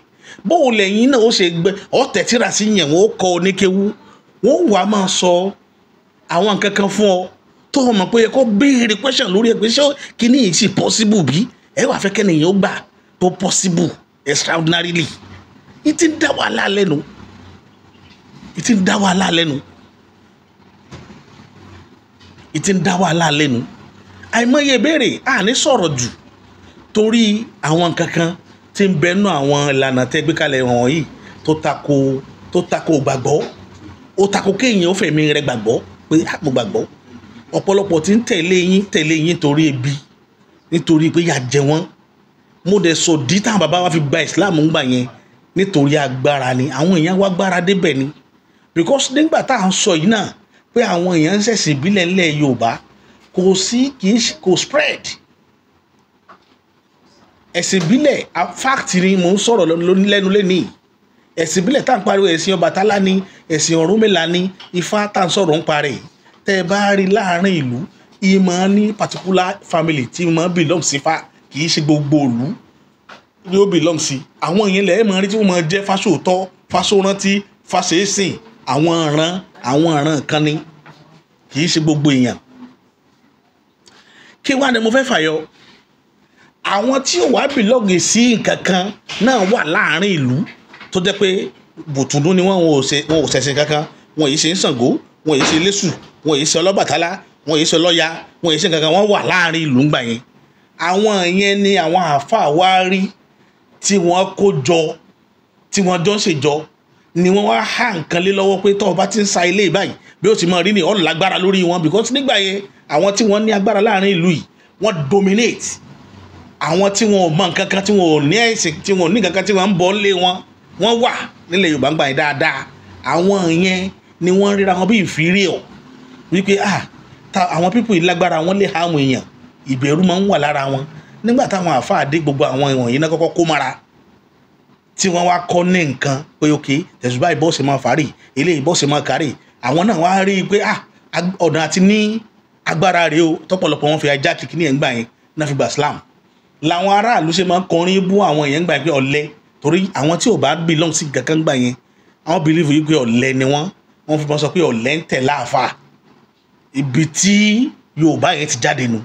bóun lẹ́yìn náà ó ṣe gbẹ ọ̀tẹ̀ tíra sí yẹn wọ́n ó kọ́ oníkéwú wọ́n wà á máa sọ àwọn nǹkan kan fún ọ tó o mọ̀ pé ẹ kó béèrè question lórí ẹ pé ṣé kíní yìí sì possible bí ẹ wà fẹ́ kẹ́nìyàn ó gbà tó possible extraordinarily ìtì ń dá wàhálà lẹ́nu ìtì ń dá wàhálà lẹ́nu ìtì ń dá wàhálà lẹ́nu àìmọye ìbéèrè àní sọ̀rọ̀ jù torí àwọn nǹkan kan tí ń bẹnu àwọn ìlànà tẹ́ gbé kalẹ̀ wọ̀nyí tó tako gbàgbọ́ ó takò kéèyàn ó fẹ̀mí rẹ̀ gbàgbọ́ pé mo gbàgbọ́ ọ̀pọ̀lọpọ̀ tí ń tẹ̀lé yín torí ebi nítorí pé yà jẹ wọ́n mo dẹ̀ sọ dí táwọn bàbá wa fi gba Islam ń gbà yẹn nítorí agbára ni àwọn èèyàn wá gbára débẹ̀ ni because nígbà tá à ń sọ yìí náà pé àwọn èèyàn ń ṣẹ̀sìn ìbílẹ̀ ńlẹ̀ Yorùbá kò spread ẹ̀sìn ìbílẹ̀ fact ni mò ń sọ̀rọ̀ lẹ́nu lẹ́nìí ẹ̀sìn ìbílẹ̀ tá à ń pariwo ẹ̀sìn Ọbàtálá ni ẹ̀sìn Ọ̀rúnmìlà ni Ifá tá à ń sọ̀rọ̀ ń parẹ́ tẹ́ ẹ bá rí láàrin ìlú ìmọ̀ ní particular family tí wọ́n belong sí fa kì í ṣe gbogbo ìlú ni ó belong sí àwọn yẹn lẹ́ẹ̀ máa rí tí wọ́n máa jẹ́ Fásòótọ́ Fásórántí Fásèésìn àwọn ìran kan ni kì í ṣe gbogbo èèyàn kí wá ni mo fẹ́ fàyọ àwọn tí ò wá belong sí nǹkan kan náà wà láàrin ìlú tó jẹ́ pé bùtùnú ni wọn ò ṣẹ̀sìn kankan wọn yìí ṣe ń Ṣàngó wọn yìí ṣe lésù wọn yìí ṣe Ọlọ́bàtálá wọn yìí ṣe Ọlọ́ya wọn yìí ṣe kankan wọn wà láàrin ìlú ńgbà yẹn àwọn yẹn ni àwọn àáfàá wá rí tí wọ́n kó jọ tí wọ́n jọ ń ṣèjọ ni wọ́n wá há nǹkan lé lọ́wọ́ pé tọ́ ọ bá ti ń sa ilé báyìí bí ó ti máa rí ni ọ̀n lágbára lórí wọn because nígbà yẹn àwọn tí wọ́n ní agbára láàrin ìlú yìí wọ́n dominate àwọn tí wọn ò mọ nǹkan kan tí wọn ò ní ẹ̀sìn tí wọn ò ní nǹkan kan tí wọ́n ń bọ́ lé wọn wọ́n wà nílẹ̀ Yorùbá ń gbà yẹn dáadáa àwọn yẹn ni wọ́n ríra wọn bí ìfírí ọ̀ wípé àwọn pípò yìí lágbára wọn lè ha àwọn èèyàn ìbẹ̀rù máa ń wà lára wọn nígbà táwọn àáfàá dé gbogbo àwọn ìwọ̀n yìí náà kọ́kọ́ kó mara tí wọ́n wá kọ́ ní nǹkan pé ok tẹ̀sùbá ìbọ́ọ̀sì máa fàárì eléyìí ìbọ́ọ̀sì máa kárì àwọn náà wá rí i pé ọ̀nà àti ní agbára rèé o tọ́pọ̀lọpọ̀ wọn fi ajá kìkì ní ẹ̀ ń gbà yẹn náà fi gbà Islam làwọn aráàlú ṣe máa ń kọrin bú àwọn èèyàn gbà pé ọ̀lẹ torí àwọn tí ò bá belong sí kankan gbà yẹn àwọn believe yìí pé ọ̀lẹ ni wọ́n fi sọ pé ọ̀lẹ ń tẹ̀ láàfà ibi tí Yorùbá yẹn ti jáde nu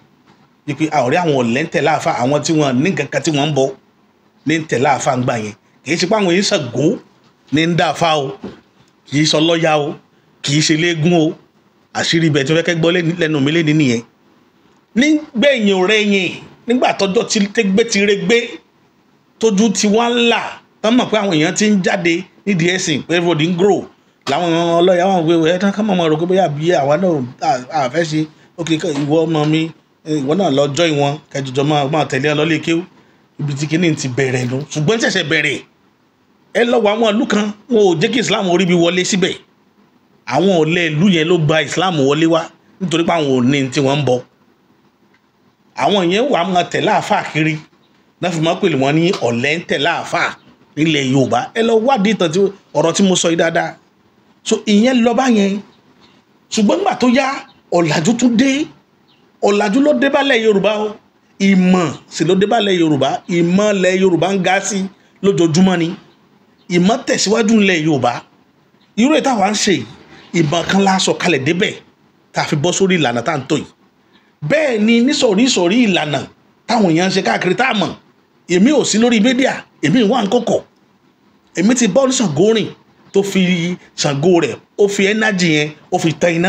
wípé ọ̀rẹ́ àwọn ọ̀lẹ ń tẹ̀ láàfà àwọn tí wọ́n ní kankan tí wọ́n ń bọ ní ń tẹ̀ láàfà gbà yẹn kì í ṣe pé àwọn yìí Ṣàngó ní ń dàfà o kì í ṣe Ọlọ́ya o kì í ṣe léegun o àṣírí ibẹ̀ tí wọ́n fẹ́ gbọ́ lẹ́nu mi lé nìyẹn nígbẹ̀yìn ọ̀rẹ́yìn nígbà tọ́jọ́ tẹ́gbẹ́ ti regbé tójú ti wá ń là tán mọ̀ pé àwọn èèyàn ti ń jáde nídìí ẹ̀sìn pé everybody ń grow làwọn Ọlọ́ya wọn gbé ẹ̀ tán ká mọ̀ rò pé bóyá bí àwa náà àfẹ́ ṣe ok ìwọ ọmọ mi ìwọ náà lọ join wọn kẹjọjọ máa tẹ̀lé ọ lọ́lé kéwú ibi tí kìíní ti bẹ̀rẹ̀ nu ṣùgbọ́n ṣẹ̀ṣẹ̀ bẹ̀rẹ̀ ẹ lọ́wọ́ àwọn ìlú kan wọn ò jẹ́ kí Islam orí bí wọlé síbẹ̀ àwọn ọ̀lẹ ìlú yẹn ló gba Islam wọlé wá nítorí pé àwọn ò ní tí wọ́n ń bọ àwọn yẹn wà máa tẹ̀ láàfáà kiri náà fi máa pèlè wọn ní ọ̀lẹ ń tẹ̀ láàfáà nílẹ̀ Yorùbá ẹ lọ wádìí ìtàn tí ọ̀rọ̀ tí mo sọ yìí dáadáa so ìyẹn lọ bá yẹn ṣùgbọ́n nígbà tó yá ọ̀làjú tún dé ọ̀làjú ló dé bálẹ̀ Yorùbá o ìmọ̀ sì ló dé bálẹ̀ Yorùbá ìmọ̀ lẹ̀ Yorùbá ń ga sí lójoojúmọ́ ni ìmọ̀ tẹ̀síwájú ńlẹ̀ Yorùbá irú ètò àwọn à ń ṣe ìmọ̀ kan láṣọ kalẹ̀ débẹ̀ tá a fi bọ́ sórí ìlànà tá à ń tò yìí bẹ́ẹ̀ ni nísọ̀rí ìlànà táwọn èèyàn ń ṣe káàkiri tá a mọ̀ èmi ò sí lórí mídíà èmi wà ń kọ̀kọ̀ èmi ti bọ́ ní Ṣàngó rìn tó fi Ṣàngó rẹ̀ ó fi ẹ́nájì yẹn ó fi tan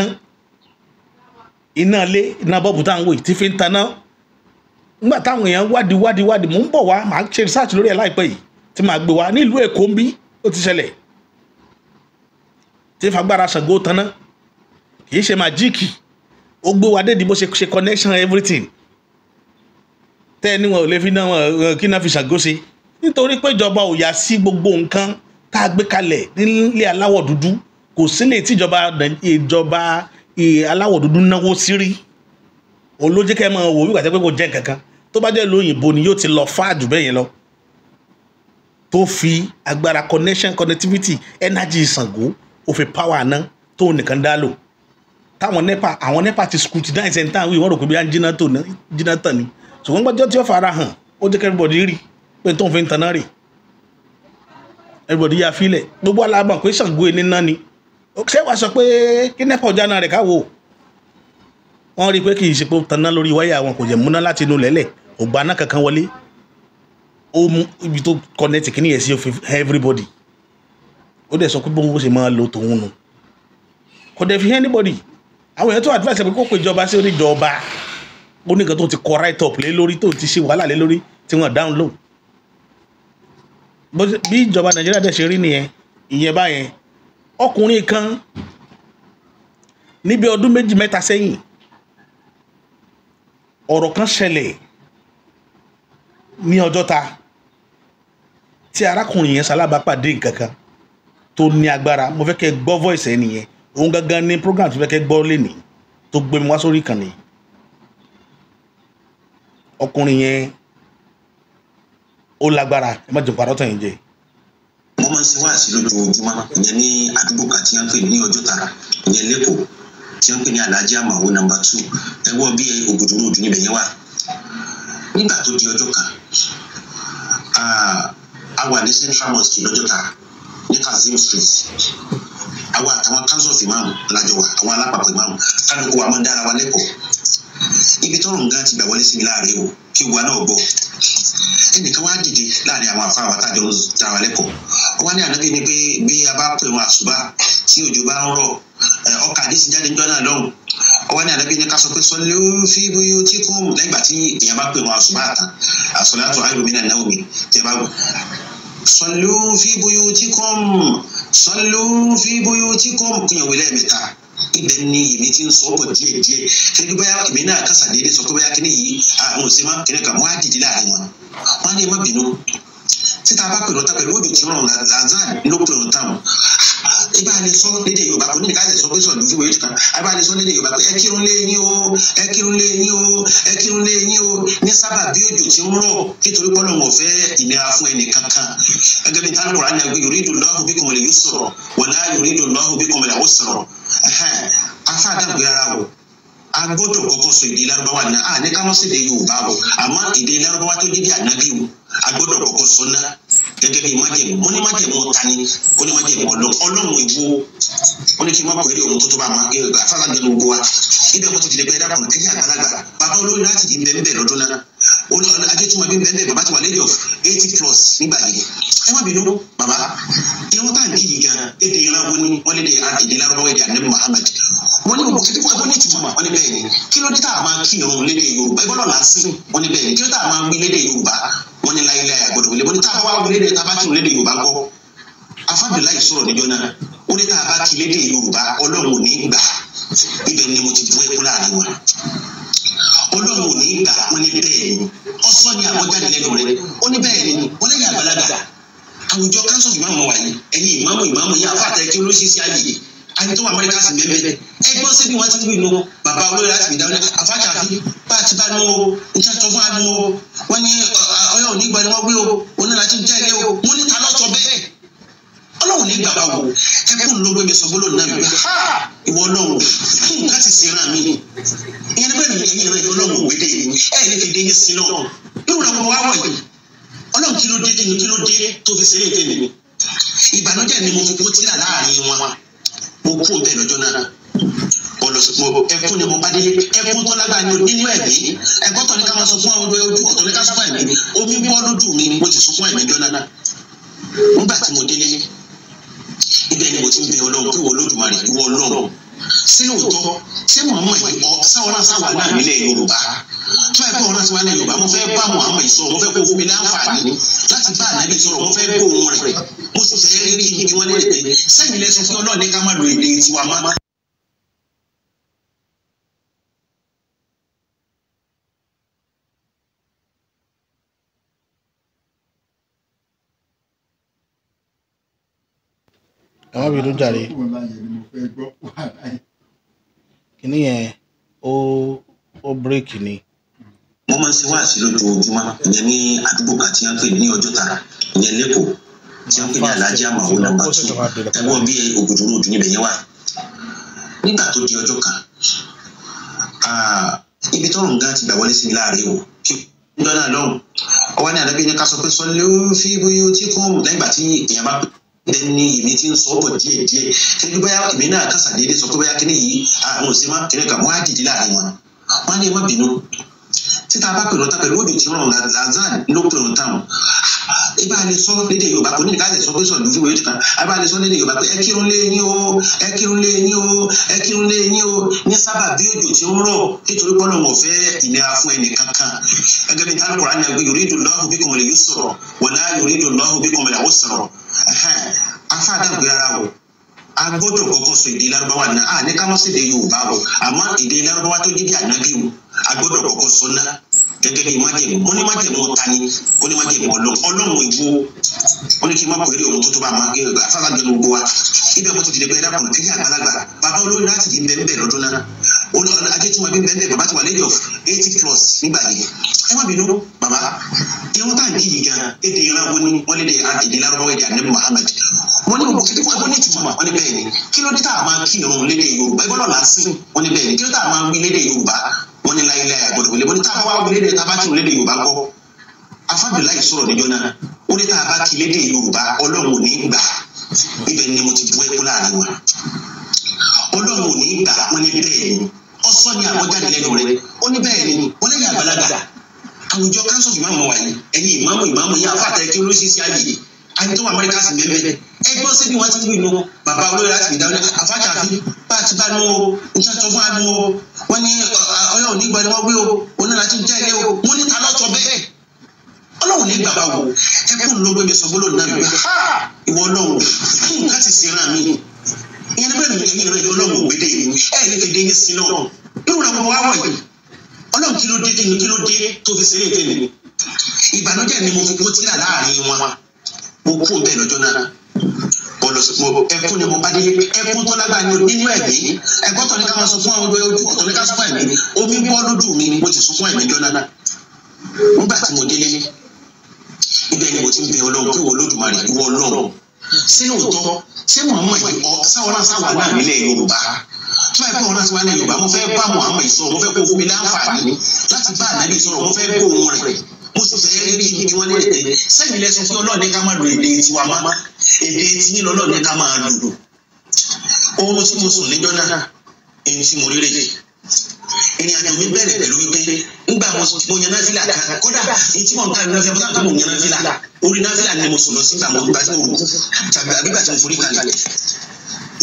iná lé iná bọ́ọ̀bù táwọn wò yìí ti fi ń taná nígbà táwọn èèyàn wádìí mò ń bọ̀ wá màá ṣe research lórí ẹ̀ láìpẹ́ yìí tí màá gbé wá nílùú Èkó ń bí ó ti ṣẹlẹ̀ tí fagbára Ṣàngó taná kì í ṣe màjíìkì ó gbé wa dé di bó ṣe connection everything tẹ́ ẹ ní wọn ò lè fi náà wọn kí náà fi Ṣàngó ṣe nítorí pé ìjọba ò yà sí gbogbo nǹkan tá a gbé kalẹ̀ nílé aláwọ̀ dúdú kò sílẹ̀ tí ìjọba aláwọ̀ dúdú náwó sí rí olójẹ́ kẹ́ máa wò wíwà tẹ́ pé kò jẹ́ nǹkan kan tó bá jẹ́ lóyìnbó ni yóò ti lọ fáàjù bẹ́ẹ̀ yẹn lọ tó fi agbára connectivity energy Ṣàngó ó fi power ná tó nìkan dá lò táwọn nepa ti scrutinize ẹ̀ ń tàn wí wọ́n rò pé bí i jiná tàn ni ṣùgbọ́n gbọ́dọ̀ tí ó fara hàn ó jẹ́ kí everybody rí pé tó ń fi ń taná rè everybody yà fílẹ̀ gbogbo alábọ̀n pé Ṣàngó ẹni náà ni ṣé wàá sọ pé kí nepa ọjà náà rẹ̀ káwọ́ wọ́n rí i pé kì í ṣe pé ó taná lórí wáyà wọn kò jẹ́ múná láti inú lẹ́lẹ̀ ò gba náà kankan wọlé ó mú ibi tó connect kí ni yẹn sí everybody ó dẹ̀ sọ pé bóun ó ṣe máa lo tòun nu kò dẹ̀ fi anybody àwọn èèyàn tó advice pé kó pe ìjọba sí oníjọba ó ní nǹkan tó ti kọ right up lé lórí tó ti ṣe wàhálà lé lórí tí wọ́n down low bí ìjọba Nàìjíríà dẹ̀ ṣe rí nìyẹn ìyẹn báyẹn ọkùnrin kan níbi ọdún méjì mẹ́ta sẹ́yìn ọ̀rọ̀ kan ṣẹlẹ̀ ní Ọjọ́ta tí arákùnrin yẹn ṣalábàápàdé nǹkan kan tó ní agbára. mo fẹ́ kẹ́ gbọ́ voice ẹ̀ nìyẹn, òun gangan ní program tó fẹ́ kẹ́ gbọ́ lénìí tó gbé mi wá sórí ìkànnì. ọkùnrin yẹn ó lágbára, ẹ má jẹun parọ́ tàn yín jẹ. wọ́n máa ń ṣe wáàsí lójoojúmọ́ ìyẹn ní àdúgbò kan tí wọ́n ń pè ní Ọjọ́ta ìyẹn lẹ́kọ̀ọ́ tí wọ́n ń pè ní Alhaji Amawo No. 2 ẹgbọ́n bí ògùdù lóòdù níbẹ̀ yẹn wà. nígbà tó di ọjọ́ kan a wà ní Central Mosque lọ́jọ́ta ní Kazeem Street. àwa àtàwọn council of imam lájọ wà, àwọn alápapọ̀ imam kálukú wa máa ń dára wa lẹ́kọ̀ọ́. ibi tọ́rọ̀ nǹkan ti gbà wọlé sí mi láàrin o kí wa náà bọ̀. ẹnìkan wá dìde láàrin àwọn àfa àwọn àtàjọ dára wa lẹ́kọ̀ọ́. ó wá ní ànábì ni pé bí a bá pè wọn àṣùbà tí òjò bá ń rọ̀ ọkà àdìsí jáde ń jọ́nà lọ́hùn. ó wá ní ànábì ni ká sọ pé sallu fi buyutikum lẹ́gbà tí èèyàn bá pè wọn àṣùbà tán as-salatu khayrun minan nawmi tẹ́ bá gbọ́. sallu fi buyutikum sallu fi buyutikum kíyàn wílẹ̀ mẹ́ta. ibẹ̀ ni èmi ti ń sọ ọ́ bọ̀ díẹ̀díẹ̀ kẹ́kẹ́ bóyá èmi náà kásà déédé sọ pé bóyá kíní yìí àwọn òsè máa kíní kan wọ́n á dìde láàrin wọn. wọ́n á ní ẹ má bínú títa bá pè lọ́tà pẹ̀lú òjò tí wọ́n Lazan ló pè lọ́tà wọn. ibà lè sọ lédè Yorùbá kò ní ká lè sọ pé sọ̀rọ̀ lójú wẹ̀yẹ́ kan ibà lè sọ lédè Yorùbá pé ẹ kírun lé yín o ẹ kírun lé yín o ẹ kírun lé yín o ní sábà bí òjò tí ń rọ̀ nítorí pọ́lọ́ wọn fẹ́ ìnira fún ẹnì kankan. gẹ́gẹ́ bí táwọn Kùránì àgbẹ̀ yuridu Allahu bikumul yusra wala yuridu Allahu bikumul usra. afa àdàgbé ara o a gbọ́dọ̀ kọ́kọ́ sọ èdè Lárúbáwá náà ní ká mọ̀ sí èdè Yorùbá o àmọ́ èdè Lárúbáwá tó jẹ́ bí ànábì o a gbọ́dọ̀ kọ́kọ́ sọ náà gẹ́gẹ́ bí májẹ̀mú ó ní májẹ̀mú tani ó ní májẹ̀mú Ọlọ́run ìwo ó ní kí n má pèrè ohun tó bá máa afárá gbẹnu gbogbo wa ibẹ̀ mo ti dìde pé ẹ̀dá kan ẹ̀yìn àgbàlagbà bàbá olórí láti di bẹ́ẹ̀ lọ́dún náà ajétúmọ̀ bí bẹ́ẹ̀ bàbá ti wà lady of 80+ nígbà yìí. ẹ má bínú bàbá ìwọ́n tá à ń kí yìí gan èdè ìrànwọ́ ni wọ́n lédè èdè Lárúbáwá èdè Ànábì Muhammad wọ́n ní gbogbo kíkọ́ ẹgbọ́n ní ìtumọ̀ wọ́n ní bẹ́ẹ̀ ni kí ló dé tá a máa kí irun lédè Yorùbá ẹgbọ́n náà lásìn wọ́n ní bẹ́ẹ̀ ni kí ló dé tá a máa wí lédè Yorùbá wọ́n ní láyé àgbọ̀dọ̀ wọlé wọ́n ní tá a bá wá wí lédè tá a bá kí irun lédè Yorùbá gbọ́. afábìláì sọ̀rọ̀ níjọ́ náà ó ní tá a bá kí lédè Yorùbá Ọlọ́run ò ní gbà. ibẹ̀ ni mo ti dúró ẹkún láàrin wa Ọlọ́run ò ní gbà wọ́n ní bẹ́ẹ̀ ni ọ̀sọ́ ni àbọ̀jáde lẹ́nu rẹ̀ ó ní bẹ́ẹ̀ ni wọ́n lẹ́yìn àgbàlagbà àwùjọ káńsọ̀ ìmáàmù wà yìí ẹ̀yin ìmáàmù yìí àfáàtẹ̀ kí olóṣìṣì ayé àti tó wà Amẹ́ríkà sí mẹ́mẹ́ ẹgbọ́n síbi wọ́n ti ń gbìnú bàbá olórí láti fi dáwọn àfáàtàfí bá a ti bá nu o níta tó fún àánú o wọ́n ní ọyọ́ òní gbani wọ́n gbé o òní láti jẹ́ ilé o wọ́n ní ta lọ́sọ bẹ́ẹ̀ Ọlọ́run ní gbàgbà wò ẹkún ló gbé mi sọ gbólóhùn náà wípé ìwọ Ọlọ́run kí n láti ṣe ràn mí ni ìyẹn ní bẹ́ẹ̀ ni ẹ̀yin ìran Ọlọ́run òwe dé yìí ẹ̀ ní fi dé yín sí náà yóò rà wọ́n wá wọ̀ yìí Ọlọ́run kí ló dé tó fi ṣe é tẹ̀lé mi ìbànújẹ́ ni mo fi kó tíra láàrin wọn mo kú bẹ́ẹ̀ lọ́jọ́ náà ẹkún ni mo bá délé ẹkún tó lágbára ni nínú ẹ̀mí ẹ̀kọ́ tó ní ká máa sọ fún àwọn ojú ọ̀tọ̀ ní ká sọ fún ẹ̀mí omi bọ́ lójú mi mo sì sọ fún ẹ̀mí jọ́nà náà nígbà tí mo délé ibẹ̀ ni mo ti ń bẹ Ọlọ́run pé wọ́n Olódùmarè ìwọ Ọlọ́run sí lóòótọ́ ṣé Muhammad sáwọn náà sáwà náà nílẹ̀ Yorùbá tó ẹ̀ pé wọn náà ti wá nílẹ̀ Yorùbá mo fẹ́ bá Muhammad sọ̀rọ̀ mo fẹ́ kó fún mi láǹfààní láti bá ànábì sọ̀rọ̀ mo fẹ́ gbóhùn rẹ̀ mo sì fẹ́ rí kí wọ́n lè pè sẹ́yìn lẹ́sùn fún Ọlọ́run ní ká má lo èdè tiwa má. àwọn bí ló jàre kìíní yẹn ó bírèkì ni. wọ́n máa ń ṣe wáàsí lójoojúmọ́ ìyẹn ní àdúgbò kan tí wọ́n pè ní Ọjọ́ta ìyẹn lẹ́kọ̀ọ́ tí wọ́n pè ní Alhaji Amawo No. 2 ẹgbọ́n bí ògùdù lóòdù níbẹ̀ yẹn wà. nígbà tó di ọjọ́ kan ibi tọ́rọ̀ nǹkan ti gbà wọlé sí mi láàrin o kí ọjọ́ náà lọ́hùn ọwọ́ ní ànábì ní ká sọ pé sallu fi buyutikum lẹ́gbà tí èèyàn bá pè ní èmi ti ń sọ bọ̀ díẹ̀díẹ̀ kí bóyá èmi náà kásà déédé sọ pé bóyá kíní yìí àwọn òsè má kíní kan wọ́n á dìde láàrin wọn wọ́n á ní ẹ má bínú títa bá pè lọ́tà pẹ̀lú òjò tí wọ́n Lazan ló pè lọ́tà wọn. ibà lè sọ lédè Yorùbá kò ní ká lè sọ pé sọ̀rọ̀ lójú wẹ̀yẹ́ kan ibà lè sọ lédè Yorùbá pé ẹ kírun lé yín o ẹ kírun lé yín o ẹ kírun lé yín o ní sábà bí òjò tí ń rọ̀ nítorí pé Ọlọ́run ò fẹ́ ìnira fún ẹnì kankan gẹ́gẹ́ bí táwọn Kùránì àgbẹ̀ yuridu Allahu bikumul yusra wala yuridu Allahu bikumul usra afá àdàgbé ara o a gbọ́dọ̀ kọ́kọ́ sọ èdè Lárúbáwá náà ní ká má ṣèdè Yorùbá o àmọ́ èdè Lárúbáwá tó jẹ́ bí ànábì o a gbọ́dọ̀ kọ́kọ́ sọ náà gẹ́gẹ́ bí májẹ̀mú ó ní májẹ̀mú ta ni ó ní májẹ̀mú Ọlọ́run ìwo ó ní kí n má pèrè òun tó tó bá máa gé afárá gbé gbogbo wa ibẹ̀ mo ti dìde pé ẹ̀dá kan ẹ̀yìn àgbàlagbà bàbá olórí láti di bẹ́ẹ̀ lọ́dún náà ajé tí mo bí bẹ́ẹ̀ bàbá ti wà lady of 80+ nígbà yìí ẹ má bínú bàbá irun tá à ń kí yìí gan èdè ìran wo ni wọ́n lédè èdè Lárúbáwá èdè ànábì Muhammad wọ́n ní gbogbo kíkọ́ wọ́n ní ìtumọ̀ wọ́n ní bẹ́ẹ̀ ni kí ló dé tá a máa kí irun lédè Yorùbá ẹgbẹ́ lọ́la sí wọ́n ní bẹ́ẹ̀ ni kí ló dé tá a máa wí lédè Yorùbá wọ́n ní láyé láyé àgbọ̀dọ̀ wọlé wọ́n ní tá a bá wá wí lédè tá a bá kí lédè Yorùbá gbọ́ afábìláì sọ̀rọ̀ níjọ́ náà ó ní tá a bá kí lédè Yorùbá Ọlọ́run ò ní gbà ibẹ̀ ni mo ti bu ẹkún láàrin wa Ọlọ́run ò ní gbà wọ́n ní bẹ́ẹ̀ ni ọ̀sọ́ ni àbọ̀jáde lẹ́nu rẹ̀ ó ní bẹ́ẹ̀ ni wọ́n lẹ́yìn àgbàlagbà àwùjọ kánsọ̀fì ìmáàmù wà yìí ẹ̀yin ìmáàmù yìí afáàtẹ̀ kí olóṣìṣì ayé àti tó wà Amẹ́ríkà sí bẹ́ẹ̀ ẹgbọ́n sí bí wọ́n ti ń gbìnú bàbá olóyè láti ìdáwọ́ afáàtàfi bá a ti bá nú o nǹkan tó bá nú o wọ́n ní Ọlọ́run nígbà ni wọ́n wí o òun láti jẹ́ ilé o wọ́n ní ta lọ́tọ̀ bẹ́ẹ̀ Ọlọ́run ní gbàgbà wò ẹkún ló gbé mi sọ gbólóhùn náà wípé ìwọ Ọlọ́run nǹkan ti ṣe ràn mí ìyẹn bẹ́ẹ̀ ni ẹ̀yin rẹ̀ Ọlọ́run ògbédè ẹ̀ ní fèdè yín sí náà irú rẹ̀ wọ́n wá wọ̀ yìí Ọlọ́run kí ló dé tó fi ṣeré ìtẹ́ni ìbànújẹ́ ni mo fi kó tíra láàrin wọn mo kú bẹ́ẹ̀ lọ́jọ́ náà ẹkún ni mo bá délé ẹkún tó lágbára nínú ẹ̀mí ẹ̀kọ́ tó ní ká máa sọ fún àwọn ojú ọ̀tọ̀ ní ká sọ fún ẹ̀mí omi bọ́ lójú mi mo ti sọ fún ẹ̀mí jọ́nà náà nígbà tí mo délé ibẹ̀ ni mo ti ń bẹ Ọlọ́run kí wọ́n Olódùmarè ìwọ Ọlọ́run ṣé lóòótọ́ ṣé Muhammad sáwọn náà nílẹ̀ Yorùbá tó báyìí pé wọn náà ti wá ní Yorùbá mo fẹ́ bá Muhammad sọ̀rọ̀ mo fẹ́ kó fún mi láǹfààní láti bá ànábì sọ̀rọ̀ mo fẹ́ kó ohun rẹ̀ mo sì fẹ́ rí ibi wọn lè dé sẹ́yìn lẹ́sùn fún Ọlọ́run ní ká máa lo èdè tiwa má èdè tí ní lọ́lọ́ ní ká máa lò ohun tí mo sùn níjọ́ náà èyí tí mo rí rèé ìrìn àjò mi bẹ̀rẹ̀ pẹ̀lú wípé nígbà mo yan náfìlà kan kódà èyí tí mo ń ká ìlú náfìlà bóyá mo yan náfìlà orí náfìlà ni mo sùn lọ sí ìgbà tí mo rù tàbí àbígbà tí mo forí kalẹ̀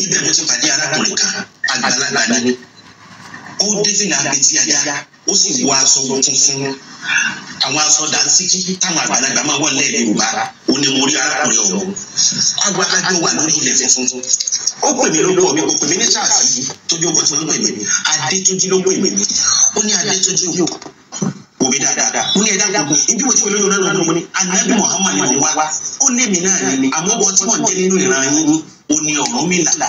ibẹ̀ mo ti pàdé arákùnrin kan àgbàlagbà ni ó dé fìlà abetí ajá ó sì wọ aṣọ funfun àwọn aṣọ dànsíkí táwọn àgbàlagbà máa wọ̀ lẹ́ẹ̀ Yorùbá ó ní mo rí arákùnrin ọ̀hún agbádájọ́ wà lórí ilẹ̀ funfun ó pè mí lórúkọ mi kò pè mí ní sáàsì tójú ọkọ tí wọ́n ń pè mí Adétúnjí ló pè mí ó ní Adétúnjí òbí dáadáa ó ní ẹ̀dá gbogbo ibi wo tí mo lóyún náà lọ́dún ní Ànábì Muhammad ni mo wá ó lé mi náà ní àmọ́ ọkọ tí wọ́n jẹ́ nínú ìran yín ó ní Ọ̀rúnmìlà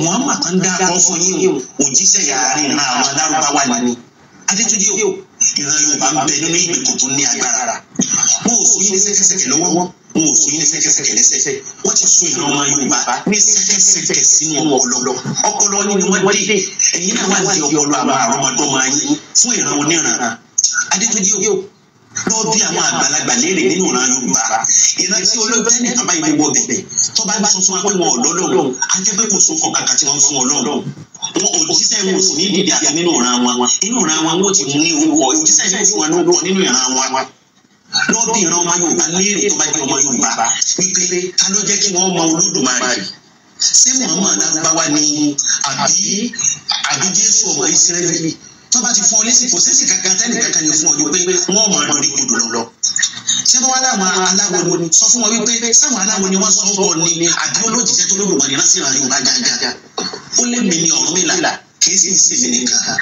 Muhammad kan dá akọ fún yín òjíṣẹ́ yàrá ìran àwọn Lárúbáwá ni Adétúnjí ìran Yorùbá ń bẹ nínú ìgbèkùn tó ní agbára wọn ò fún yín ní ṣẹ̀kẹ̀ṣẹ̀kẹ̀ lọ́wọ́ wọn ò fún yín ní ṣẹ̀kẹ̀ṣẹ̀kẹ̀ lẹ́sẹ̀ wọ́n ti sún ìran ọmọ Yorùbá ní ṣẹ̀kẹ̀ṣẹ̀kẹ̀ sínú ọpọlọ yín ni wọ́n dé ẹ̀yin náà wà ní ọpọlọ àwọn àrọ́mọdọ́mọ yín fún ìran oníran Adétúnjí lọ bí àwọn àgbàlagbà léèrè nínú ìran Yorùbá ìran tí olóògbé nìkan bá ilé wọ bẹ̀bẹ̀ tó bá sọ fún wa pé wọn ò lọ́lọ́run á jẹ́ pé kò sófin kàkà tí wọ́n fún Ọlọ́run wọn òjíṣẹ́ wọn ò sì ní ìdíje àti nínú ìran wọn inú ìran wọn wọn ti mú ní orúkọ òjíṣẹ́ yóò fún wọn ní orúkọ nínú ìran wọn lọ́ọ̀bì ìran ọmọ Yorùbá léèrè tó bá jẹ́ ọmọ Yorùbá wípé ta ló jẹ́ kí wọ́n mọ Olódùmarè ṣé Muhammad Lárúbáwá ni àbí Jésù ọmọ Ísírẹ́lì tó bá ti fún ọ lẹ́sìn kò sẹ́sìn kankan tẹ́lẹ̀ kankan ní fún ọjọ́ pé wọ́n mọ̀ lórí kodò lọ. ṣé wọ́n wá láwọn aláwo ni sọ fún wọn wípé sáwọn aláwo ni wọ́n sọ bọ̀ ni àbí olójìṣẹ́ tó lóògùn ní láti ràn Yorùbá gàgà ó lé mi ní Ọ̀rúnmìlà kìí sì sí mi nìkan.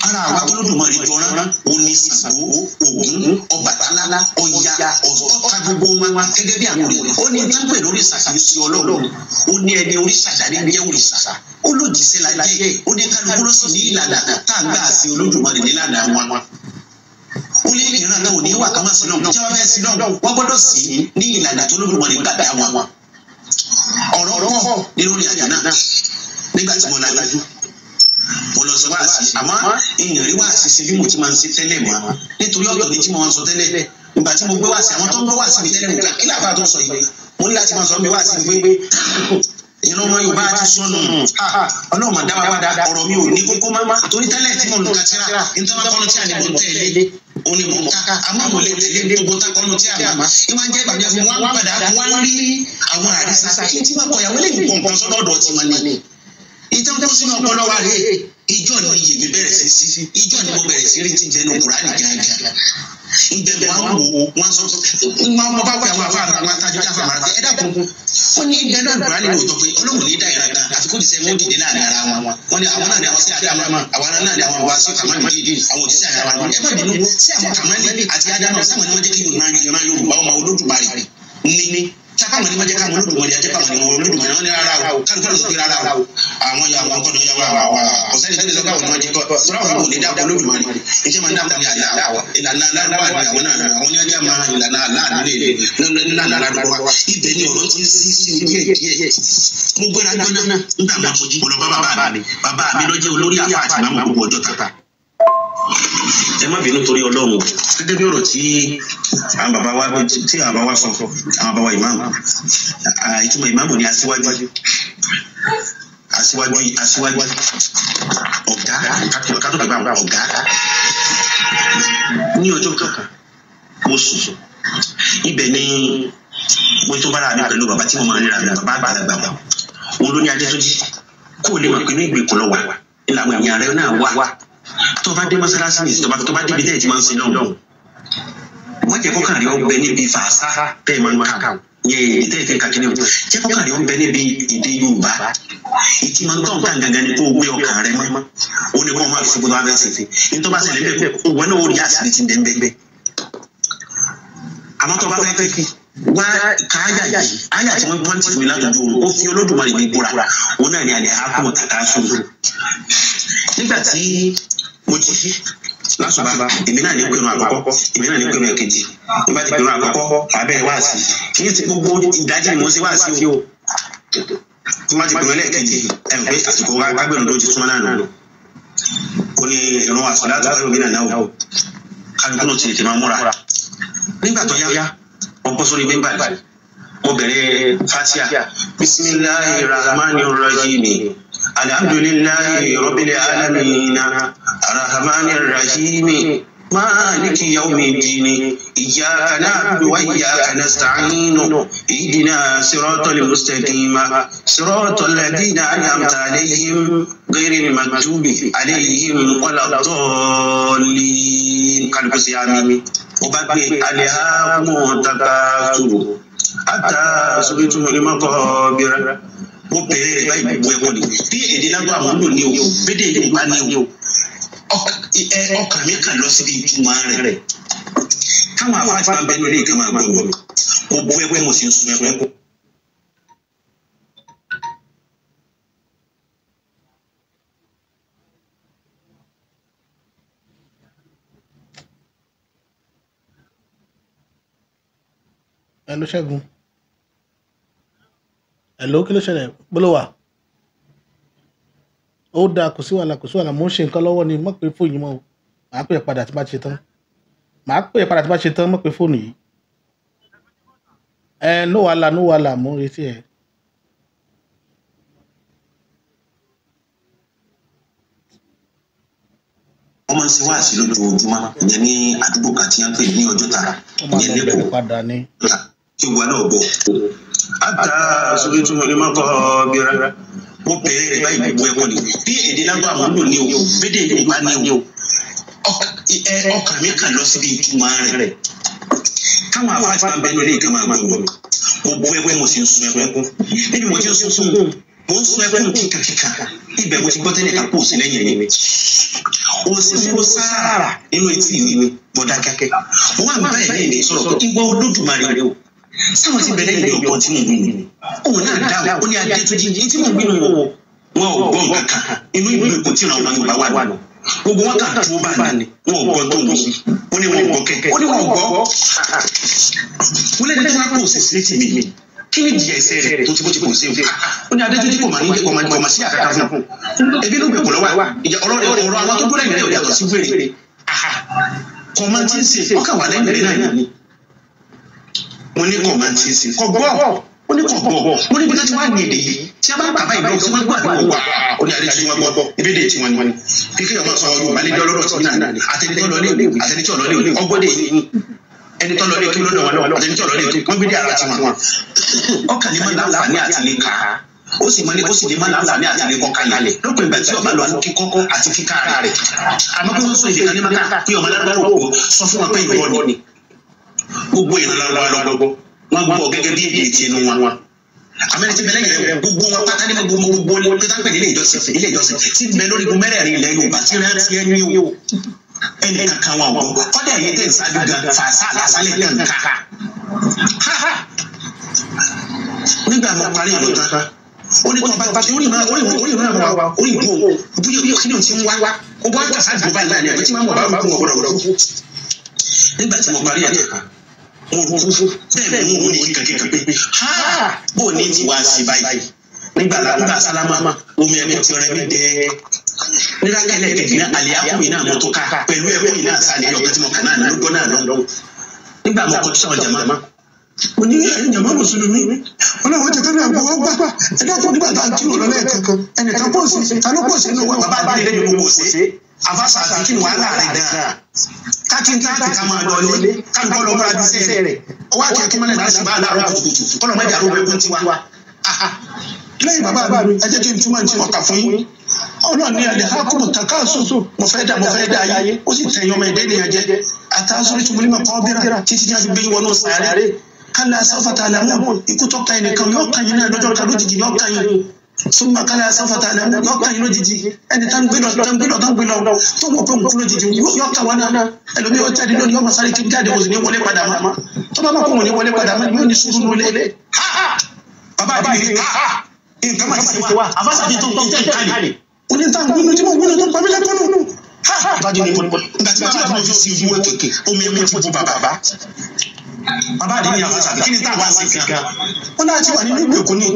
ara àwa tó Olódùmarè jọra ó ní Ṣàngó Ògún Ọbàtálá Ọya ọ̀ka gbogbo wọn gẹ́gẹ́ bí àwọn òrìṣà ó ní táǹpẹ̀ lórí ṣàṣàyèsí Ọlọ́run ó ní ẹni oríṣàṣà ní jẹ́ òrìṣà olójìṣẹ́ la jẹ́ ó ní kálukú ló sì ní ìlànà tá à ń gbà sí Olódùmarè nílànà wọn. ó lé ìran náà ò ní wà kámá sí náà tí wọ́n fẹ́ sí náà wọ́n gbọ́dọ̀ sí ní ìlànà tó Olódùmarè gbà dá wọn. ọ̀rọ̀ pọ̀ nínú ìrìn àjò náà nígbà tí mo lajú mo lọ sọ wáàsí àmọ́ èèyàn rí wáàsí ṣe bí mo ti máa ń ṣe tẹ́lẹ̀ mọ́ nítorí ọ̀dọ̀ ni tí mo máa ń sọ tẹ́lẹ̀ nígbà tí mo gbé wáàsí àwọn tó ń gbé wáàsí mi tẹ́lẹ̀ mo gbà kí làbá tó sọ yìí mo ní láti máa sọ mi wáàsí mi pé ìran ọmọ Yorùbá ti sọnù Ọlọ́run máa dá wa padà ọ̀rọ̀ mi ò ní kókó máma torí tẹ́lẹ̀ tí mo lù ká tíra nítorí wọn kọ́nu tí a ní mo tẹ̀lé òun ni mo ń ká àmọ́ mo lè tẹ̀lé gbogbo tá kọ́nu tí a máa ìwọ̀n jẹ́ ìbàjẹ́ fún wọn padà wọn rí àwọn àrísàsà kí tí wọ́n kọ̀ yàwó lè kọ̀ọ̀kan sọ́dọ̀ ọ̀dọ̀ tí wọ́n ní ìjọ tó sínú ọpọlọ wa rèé ìjọ ni iyèmí bẹ̀rẹ̀ sí ìjọ ni mo bẹ̀rẹ̀ sí rí ti jẹ́ ní Kùránì gàgà ìgbẹ́ wọn wò wọn sọ wọn bá pẹ́ àwọn afáàmì àwọn atájọ́ jáfa màrà ẹ dákun wọn ní ìgbẹ́ náà Kùránì ló tọ́ pé Ọlọ́run ní dáìrà kan àti kó dìsẹ́ wọn dìde láàrin ara wọn ní àwọn náà ní àwọn sí Ádámù àwọn náà ní àwọn wa sí Kàmálì dídì àwọn òjíṣẹ́ ara wọn ẹ má bínú sí àwọn Kàmálì àti Ádámù sáwọn ni wọ́n jẹ́ kí Yorùbá ọmọ Olódùmarè ní sábà wọn ni wọn jẹ káwọn Olódùmarè ajẹ káwọn ni wọn Olódùmarè wọn ni rárá o káàkiri sọ pé rárá o àwọn ya àwọn kọdọ ya wa ọsẹni tó lè sọ pé àwọn ọmọdé kọ sọ̀rọ̀ àwọn kò ní dáàbò Olódùmarè iṣẹ́ máa ń dáàbò ní àlá ìlànà aláwọ àti àwọn náà àwọn ní ajá máa ìlànà aláàánú lè nílànà aláàánú ibẹ̀ ni ọ̀rọ̀ ti ń sí díẹ̀ mo gbéra gbọnà nígbà máa fojú ọlọ bàbá mi ló jẹ́ olórí àfa àti máa mọ gbogbo ọjọ́ tata ẹ má bínú torí Ọlọ́run gẹ́gẹ́ bí ọ̀rọ̀ tí àwọn bàbá wa sọ àwọn bàbá wa ìmáàmù ìtumọ̀ ìmáàmù ni aṣíwájú ọ̀gá kátó bàbá ọ̀gá ní ọjọ́ kankan mo sùn ibẹ̀ ni mo tó bára mi pẹ̀lú bàbá tí mo máa ń ríra mi bàbá àgbàlagbà òun ló ní Adétúnjí kó o lè mọ̀ pé ní ìgbèkùn lọ wà ìlànà ìyá rẹ náà wà tó bá dé mọ́sálásí ní ìsìnkú tó bá débi tẹ́ẹ̀ tí máa ń sin náà wọ́n jẹ́ kọ́kàn rí ọgbẹ́ níbi fàásá tẹ́ẹ̀ máa ń kà yẹ èdè tẹ́ẹ̀ fi ń kàkiri o jẹ́ kọ́kàn rí ọgbẹ́ níbi èdè Yorùbá ìtì máa ń tọ́ nǹkan gangan ni kó o gbé ọkàn rẹ mọ́ ó ní kó o máa fi gbogbo abẹ́ sí i ní tó bá ṣẹlẹ̀ bẹ́ẹ̀ wọn náà ó rí àṣírí ti bẹ́ẹ̀ àmọ́ tó bá fẹ́ kí wá káyà yìí àyà tí wọ́n ti fi látọ̀jú ó fi Olódùmarè ní búra òun náà ni àlẹ́ àkókò tàkà sùn nígbà tí mo jí lásùbà èmi náà ní pinnu àkọ́kọ́ èmi náà ní pinnu ẹ̀kejì nígbà tí pinnu àkọ́kọ́ abẹ́rẹ́ wá sí kí n ti gbogbo ìdájí ni mo ṣe wá sí o tí wọ́n ti pinnu ẹlẹ́ẹ̀kejì ẹ̀ pé àsìkò agbẹ́rún tó ti súnmọ́ náà nù ó ní ìrún àsọ̀dá tó fẹ́ràn mìíràn náà kálukú náà ti lè tẹ̀ máa múra nígbà tó yá ọgbọ́n sórí bẹ́ẹ̀ báyìí mo bẹ̀rẹ̀ Fatiha bismillahir rahmanir rahim alhamdulillahi rabbil alamin arrahmanir rahim maliki yawmiddin iyyaka na'budu wa iyyaka nasta'in ihdina siratal mustaqim siratal ladina an'amta alayhim ghayril maghdubi alayhim waladdallin kálukú sí àmín ó bá gbé alihaakumut takasuru hatta zurtum al-maqabir mo bẹ̀rẹ̀ rẹ̀ báyìí gbogbo ẹ̀kọ́ ni bí èdè lágbà àwọn lò ní o bédè Yorùbá ní o ọkàn mi kàn lọ síbi ìtumọ̀ rẹ̀ káwọn afáàtì máa ń bẹ lórí ìkànnì àgbọ̀n mi mo bú ẹgbẹ́ mo sì ń sun ẹ̀kọ́. Hello Ṣẹ́gun. Hello kí ló ṣẹlẹ̀ gbólóhà ó dáa kò sí wàhálà mo ń ṣe nǹkan lọ́wọ́ ni mọ̀ pé fóònù mọ́ o màá pè é padà tí bá ṣe tán mọ̀ pé fóònù yìí no wàhálà mo ń retí ẹ. wọ́n máa ń ṣe wáàsí lójoojúmọ́ ìyẹn ní àdúgbò kan tí wọ́n ń pè ní Ọjọ́ta ìyẹn lẹ́kọ̀ọ́ kí wọ́n náà bọ̀. Ata sọ́kẹ́tù wọn ni máa kọ́ bíra. Mo bẹ̀rẹ̀ rẹ̀ báyìí gbogbo ẹ̀kọ́ ni. Bí èdè lágbà àwọn lò ní o, bédè Yorùbá ní o. Ọkàn mi kàn lọ síbi ìtumọ̀ rẹ̀. Káwọn afáàtì máa ń bẹ lórí ìkànnì àgbọ̀n mi. Mo bú ẹgbẹ́ mo sì ń sun ẹkún. Níbi mo ti ń sun mo ń sun ẹkún kíkàkíkà. Ibẹ̀ mo ti gbọ́ tẹ́lẹ̀ ká kó sí lẹ́yìn mi. O sì fún sáárà nínú etí mi mo dákẹ́kẹ́. Mo wà bá ẹ̀mí mi sọ̀rọ̀ pé ìwọ Olódùmarè rẹ o. Sáwọn ti bẹ̀rẹ̀ ìdí ọ̀pọ̀ tí mo gbìn ní. Òun náà dáhùn ó ní Adétúnjí ní tí mo gbìn ní wọn ò gbọ́ nǹkan kan inú ìgbèkùn tí ìrànwọ́ Yorùbá wà nù. Gbogbo wọn kà tó bá ní wọn ò gbọ́ tó ń wí. Ó ní wọn ò gbọ́ kẹ̀kẹ́. Ó ní wọn ò gbọ́. Mo lẹ́ni tí wọ́n á kó òsì sí létí mi. Kí ni ìjìyà ẹsẹ̀ rẹ̀ tó ti bó ti kò sí òfin? Ó ní Adétúnjí kò máa ní kò máa sí àkàkà fún. Ebi ló gbèkùn lọ́wọ́ ọ̀rọ̀ àwọn tó gbọ́dọ̀ ìrìn yàtọ̀ sí wèrè. Kọ̀ọ̀mọ́tì ń ṣe ọkà wà lẹ́yìn rẹ̀ náà ni. Mo ní kọ̀ọ̀mọ́tì ń ṣe kọ̀gbọ́ ó ní kọ̀gbọ́ mo ní bí wọ́n ti wá ní èdè yìí tí a bá ń kàbá ìbọn tí wọ́n gbọ́ àdúgbò wà ó ní Adétúnjí wọn gbọ́ ebédè tí wọ́n ní kíkẹ́ ọmọ sọ Yorùbá lé lọ́rọ̀ tí náà àtẹnitọ́ lọ lé ọgbọ́dé ẹni tọ́ lọ lé kí ló lọ́wọ́ àtẹnitọ́ lọ lé wọ́n gbé dé ara tí wọn ọkàn ní máa láǹfààní àti lè kà á ó sì mọ ní ó sì lè má láǹfààní àti lè kọ́ kalẹ̀ lópin ìgbà tí ọba lọ fún kíkọ́kọ́ àti kíkà rẹ̀ àmọ́ pé wọ́n sọ èdè kan ní maka pé ọmọ lárúbáwá òkú sọ fún wọn pé ìwọ ni gbogbo ìran lárúbáwá lọ́gbọ́ wọn gbọ́ gẹ́gẹ́ bí èdè ti inú wọn amẹ́rin ti bẹ̀rẹ̀ yẹn gbogbo wọn pátá ní gbogbo ní pé táǹpẹ̀ ilé ìjọsìn tí bẹ lórí gbogbo mẹ́rẹ̀ẹ̀rin ilẹ̀ Yorùbá tí rẹ̀ ti ẹni o ẹnì kankan wọn gbọ́ kọ́dà yìí tẹ̀ ń ṣáájú gan fàṣà lásálẹ̀ tẹ̀ ń ká nígbà mo parí ìlú tán ó ní kọ́ bá orí ìmọ̀ wa orí ìbò bóyá kí ni o ti ń wá o bá kà sáà dùn báyìí àbí tí wọ́n mọ̀ bá kún ọ̀gbọ̀dọ̀ nígbà tí mo parí ẹ̀ mo rú bẹ́ẹ̀ mo ní kíkà pé bó ní ti wá sí báyìí nígbà sálámà omi ẹ̀kọ́ ti rẹ̀ mí dẹ́ nílákẹ́lẹ́ kejì náà àlẹ́ àkùnrin náà mo tó ká pẹ̀lú ẹ̀kọ́ yìí náà sálẹ̀ ọ̀gá tí mo kà náà lọ́gbọ́n náà lọ́wọ́ nígbà mo kọ́ tí sọ̀rọ̀ jàmá mo ní jàmá mùsùlùmí ọlọ́wọ́ jẹ́ kẹ́lẹ́ àgbọ̀ wọ́n gbà ẹ̀dá kò nígbà tá a kí lọ́lọ́ lẹ́ẹ̀kankan ẹnìkan pọ̀ sí ta ló pọ̀ sí inú wa bàbá àdìrẹ yìí kò sí àfàṣà àti kí wàhálà rẹ̀ dáa kákíńtà àti ká máa lọ ilé káńkọ́ lọ bá a ṣe rẹ̀ ọwọ́ àti ẹ̀kí mọ́lẹ̀ láti bá a láàárọ̀ kùtùkùtù kọ́lọ́ mẹ́jà ló wẹ́kún tiwa lẹ́yìn bàbá mi ẹ jẹ́ kí n túmọ̀ ní ọ̀kà fún yín ọ̀nà ní alẹ́ hákùrù takaso mo fẹ́ dá ayé ó sì tẹ̀yọ́ ọmọ ẹ̀dẹ́ nìyẹn jẹ́ àtàsọ́rí tó múlímọ̀ kọ́ bíra títí ní àgbẹ̀ wọnú sàárè kálá sáfàtà àlámù ikú tó ka ẹnìkan yóò kàn yín náà lọ́jọ́ kan lójijì yóò kàn yín súnmọ́ kálá sáfàtà àlámù yóò kàn yín lójijì ẹni tá ń gbé lọ tó mọ̀ pé òkú lójijì yóò kà wá náà ẹlòmí yóò jáde lónìí yóò máa sáré kí jáde òsì ní wọlé padà mọ́ tó bá máa kó wọn ní wọlé padà mọ́ yóò ní sùúrù lólé bàbá àdìrí nǹkan máa ti wá àfáṣàdé tó ń tẹ̀ káàlì onítàn gbónú tí mo gbónú tó ń pamílẹ̀ kọ́nù nù. bájú ni nígbà tí bàbá mi fi sí ìlú òkèké omi ẹ̀mí ti bu bàbá àdéhùn àfáṣàdé kí ni tá a wá sí gan. wọn náà ti wà nínú ìlú Èkó ní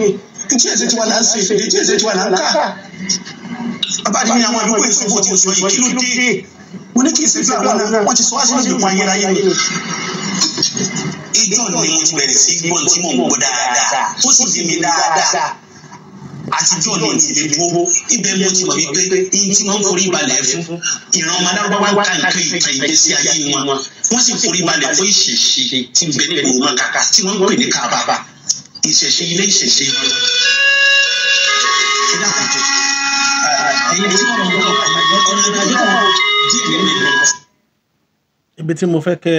tí èsè tí wà là ń ṣe èdè tí èsè tí wà là ń ká. bàbá àdéhùn àwọn àdúgbò èso bó ti sọ yìí kí ló dé. mo ní kí n ṣètò àwọn náà wọn ti sọ wá sí ìlú ayérayé ni. ìjọ ni mo ti bẹ̀rẹ̀ sí gbọ́n tí mò ń gbọ́ dáadáa ó sì fi mi dáadáa àtijọ́ ní ti lè dúró ibẹ̀ mo ti mọ̀ wípé ihun tí wọ́n ń forí balẹ̀ fún ìran ọmọ alárúbáwá ká nǹkan ìtàn ìgbésí ayé wọn wọ́n sì forí balẹ̀ fún ìṣẹ̀ṣe tí ń bẹ ní ìlú wọn kàkà tí wọ́n ń pè ní kábàbà ìṣẹ̀ṣe ilé ìṣẹ̀ṣe. ibi tí mo fẹ́ kẹ́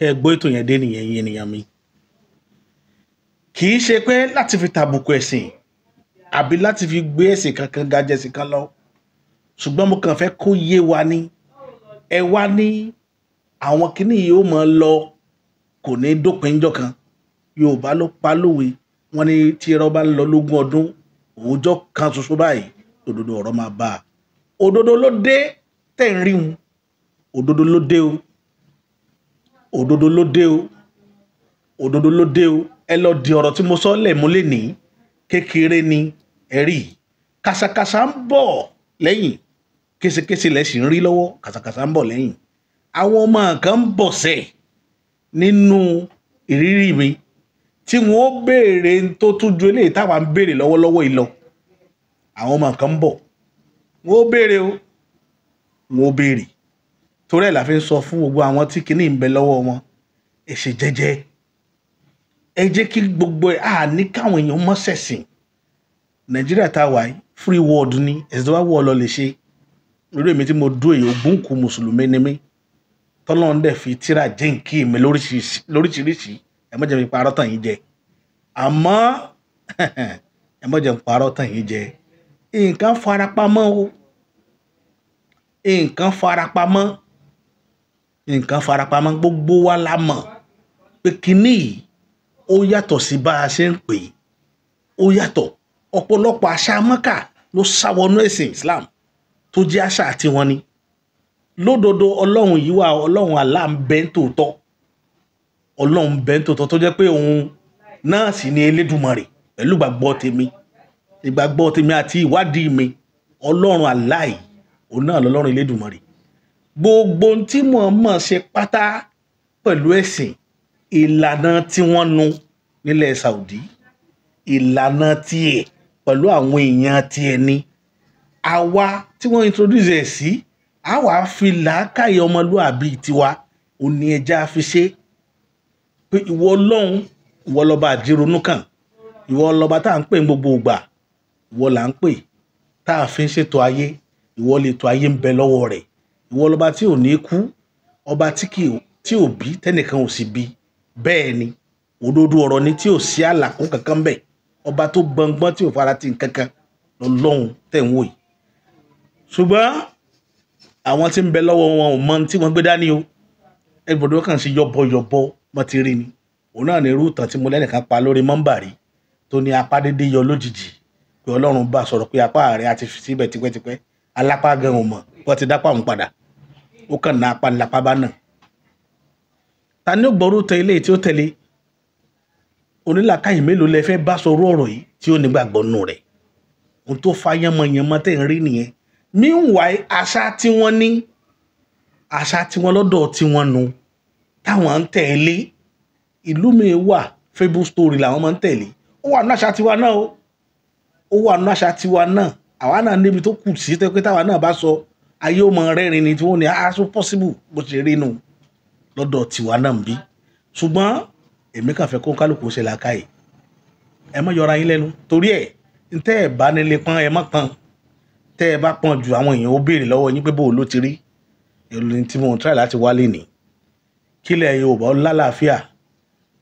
ẹ gbọ́ ètò yẹn dé nìyẹn yín ènìyàn mi kì í ṣe pé láti fi tàbùkù ẹ̀sìn àbí láti fi gbé ẹ̀sìn kankan ga jẹ̀sìn kan lọ ṣùgbọ́n mo kàn fẹ́ kó yé wa ní ẹ wá ní àwọn kìíní yìí ó máa lọ kò ní dópin jọ kan Yorùbá ló pa lówe wọn ní tí ẹrọ bá ń lọ lógún ọdún òòjọ́ kan ṣoṣo báyìí òdodo ọ̀rọ̀ máa bá a òdodo ló dé tẹ̀ ń rí wọn òdodo ló dé o òdodo ló dé o òdodo ló dé o ẹ lọ di ọ̀rọ̀ tí mo sọ lẹ̀ mú lé ní kékeré ni ẹ̀rí kàṣàkàṣà ń bọ̀ lẹ́yìn késekése lẹ́sìn rí lọ́wọ́ kàṣàkàṣà ń bọ̀ lẹ́yìn àwọn ọmọ kan ń bọ̀ sẹ̀ nínú ìrírí mi tí wọ́n ó béèrè tó tún ju eléyìí táwa ń béèrè lọ́wọ́lọ́wọ́ yìí lọ àwọn ọmọ kan ń bọ̀ wọ́n ó béèrè o wọ́n ó béèrè torí ẹ̀ la fi ń sọ fún gbogbo àwọn tí kinní ń bẹ lọ́wọ́ wọn ẹ ṣe jẹ́jẹ́ ẹ jẹ́ kí gbogbo ẹ̀ ní káwọn èèyàn mọ́ sẹ̀sìn Nàìjíríà tá a wà yìí free world ni ẹ̀sìn wá wọ́ ọ lọ lè ṣe lórí èmi tí mo dúró èyí ògbóǹkù mùsùlùmí ni mí tọ́lọ́run dẹ̀ fi tíra jẹ́ǹkì mi lóríṣiríṣi ẹ má jẹ́ mi parọ́ tàn yín jẹ àmọ́ ẹ má jẹ́ mi parọ́ tàn yín jẹ nǹkan farapamọ́ o nǹkan farapamọ́ gbogbo wa la mọ̀ pé kínní yìí ó yàtọ̀ sí bá a ṣe ń pè é ó yàtọ̀ ọ̀pọ̀lọpọ̀ àṣà Mọ́kà ló sáwọnú ẹ̀sìn Islam tó jẹ́ àṣà àti wọn ni lódodo ọlọ́run yìí wà ọlọ́run Allah ń bẹ tòótọ́ ọlọ́run ń bẹ tòótọ́ tó jẹ́ pé òun náà sì ni Elédùmarè pẹ̀lú ìgbàgbọ́ tèmi àti ìwádìí mi ọlọ́run Allah yìí òun náà lọ́lọ́run Elédùmarè gbogbo tí Muhammad ṣe pátá pẹ̀lú ẹ̀sìn ìlànà tí wọ́n nu nílẹ̀ Saudi ìlànà tiẹ̀ pẹ̀lú àwọn èèyàn tiẹ̀ ni àwa tí wọ́n introduce ẹ̀ sí àwa fi làákàyè ọmọlúàbí tiwa òní ẹja fi ṣe pé ìwọ ọlọ́run ìwọ lọ́ba àjẹronú kàn ìwọ lọba tá à ń pè ní gbogbo ìgbà, ìwọ là ń pè tá a fi ń ṣètò ayé, ìwọ lè tó ayé ń bẹ lọ́wọ́ rẹ̀, ìwọ lọba tí ò ní kú, ọba tí ò bí tẹ́nìkan ò sì bí, bẹ́ẹ̀ ni òdodo ọ̀rọ̀ ni tí ò sí àlàkún kankan bẹ̀, ọba tó gbọngbọ́n tí ò fara ti kankan lọ́lọ́run tẹ̀ ń wò yìí. Ṣùgbọ́n àwọn tí ń bẹ lọ́wọ́ wọn ò mọ tí wọ́n gbé dání o, ẹgbẹ̀rún kan sí yọbọyọbọ wọ́n ti rí ni. Òun náà ní irú ìtàn tí mo lẹ́nìkan pa lórí mọ́ńbàrí tó ní apá dédé yọ lójijì pé Ọlọ́run bá sọ̀rọ̀ pé apá rẹ̀ á ti fi síbẹ̀ tipẹ́tipẹ́, alápá gan ò mọ̀ wọ́n ti dápá òun padà, ó kàn ná apá ńlápá bá náà. Ta ni ó gbọ́rú tẹ ilé tí ó tẹ̀lé? Onílàkàyè mélòó lẹ fẹ́ bá sọ̀rọ̀ ọ̀rọ̀ yìí tí ó nígbàgbọ́ nù rẹ̀? Ohun tó fa yánmọ̀yánmọ́ tẹ̀ ń rí nìyẹn. Meanwhile, àṣà tí wọ́n ní, àṣà tí wọ́n lọ́dọ̀ tí wọ́n nu táwọn ń tẹ̀lé, ìlú mi wà fable story làwọn máa ń tẹ̀lé. Ó wà nínú àṣà tiwa náà o, ó wà nínú àṣà tiwa náà. Àwa náà níbi tó kù sí pé táwa náà bá sọ ayé ó mọ rẹ́rìn ni tí wọ́n ní so possible bó ṣe rí nu lọ́dọ̀ tiwa náà ń bí. Ṣùgbọ́n èmi kàn fẹ́ kó kálukú ṣe làákàyè, ẹ má yọra yín lẹ́nu torí ẹ̀ ntẹ́ ẹ̀ bá nílé pọ́n ẹ má pọ́n, tẹ́ ẹ bá pọ́n ju àwọn èèyàn ó béèrè lọ́wọ́ yín pé bó ló ti rí. Èlò tí mo ń try láti wálé ní kílẹ̀ Yorùbá ó lálàáfíà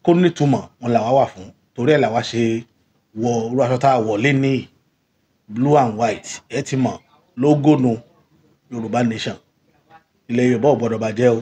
kó nítumọ̀ wọn làwa wà fún, torí ẹ̀ làwa ṣe wọ orú aṣọ tá a wọ̀ lé ní blue and white, ẹ ti mọ̀ lógónù Yorùbá nation. Ilẹ̀ Yorùbá ò gbọdọ̀ bàjẹ́ o.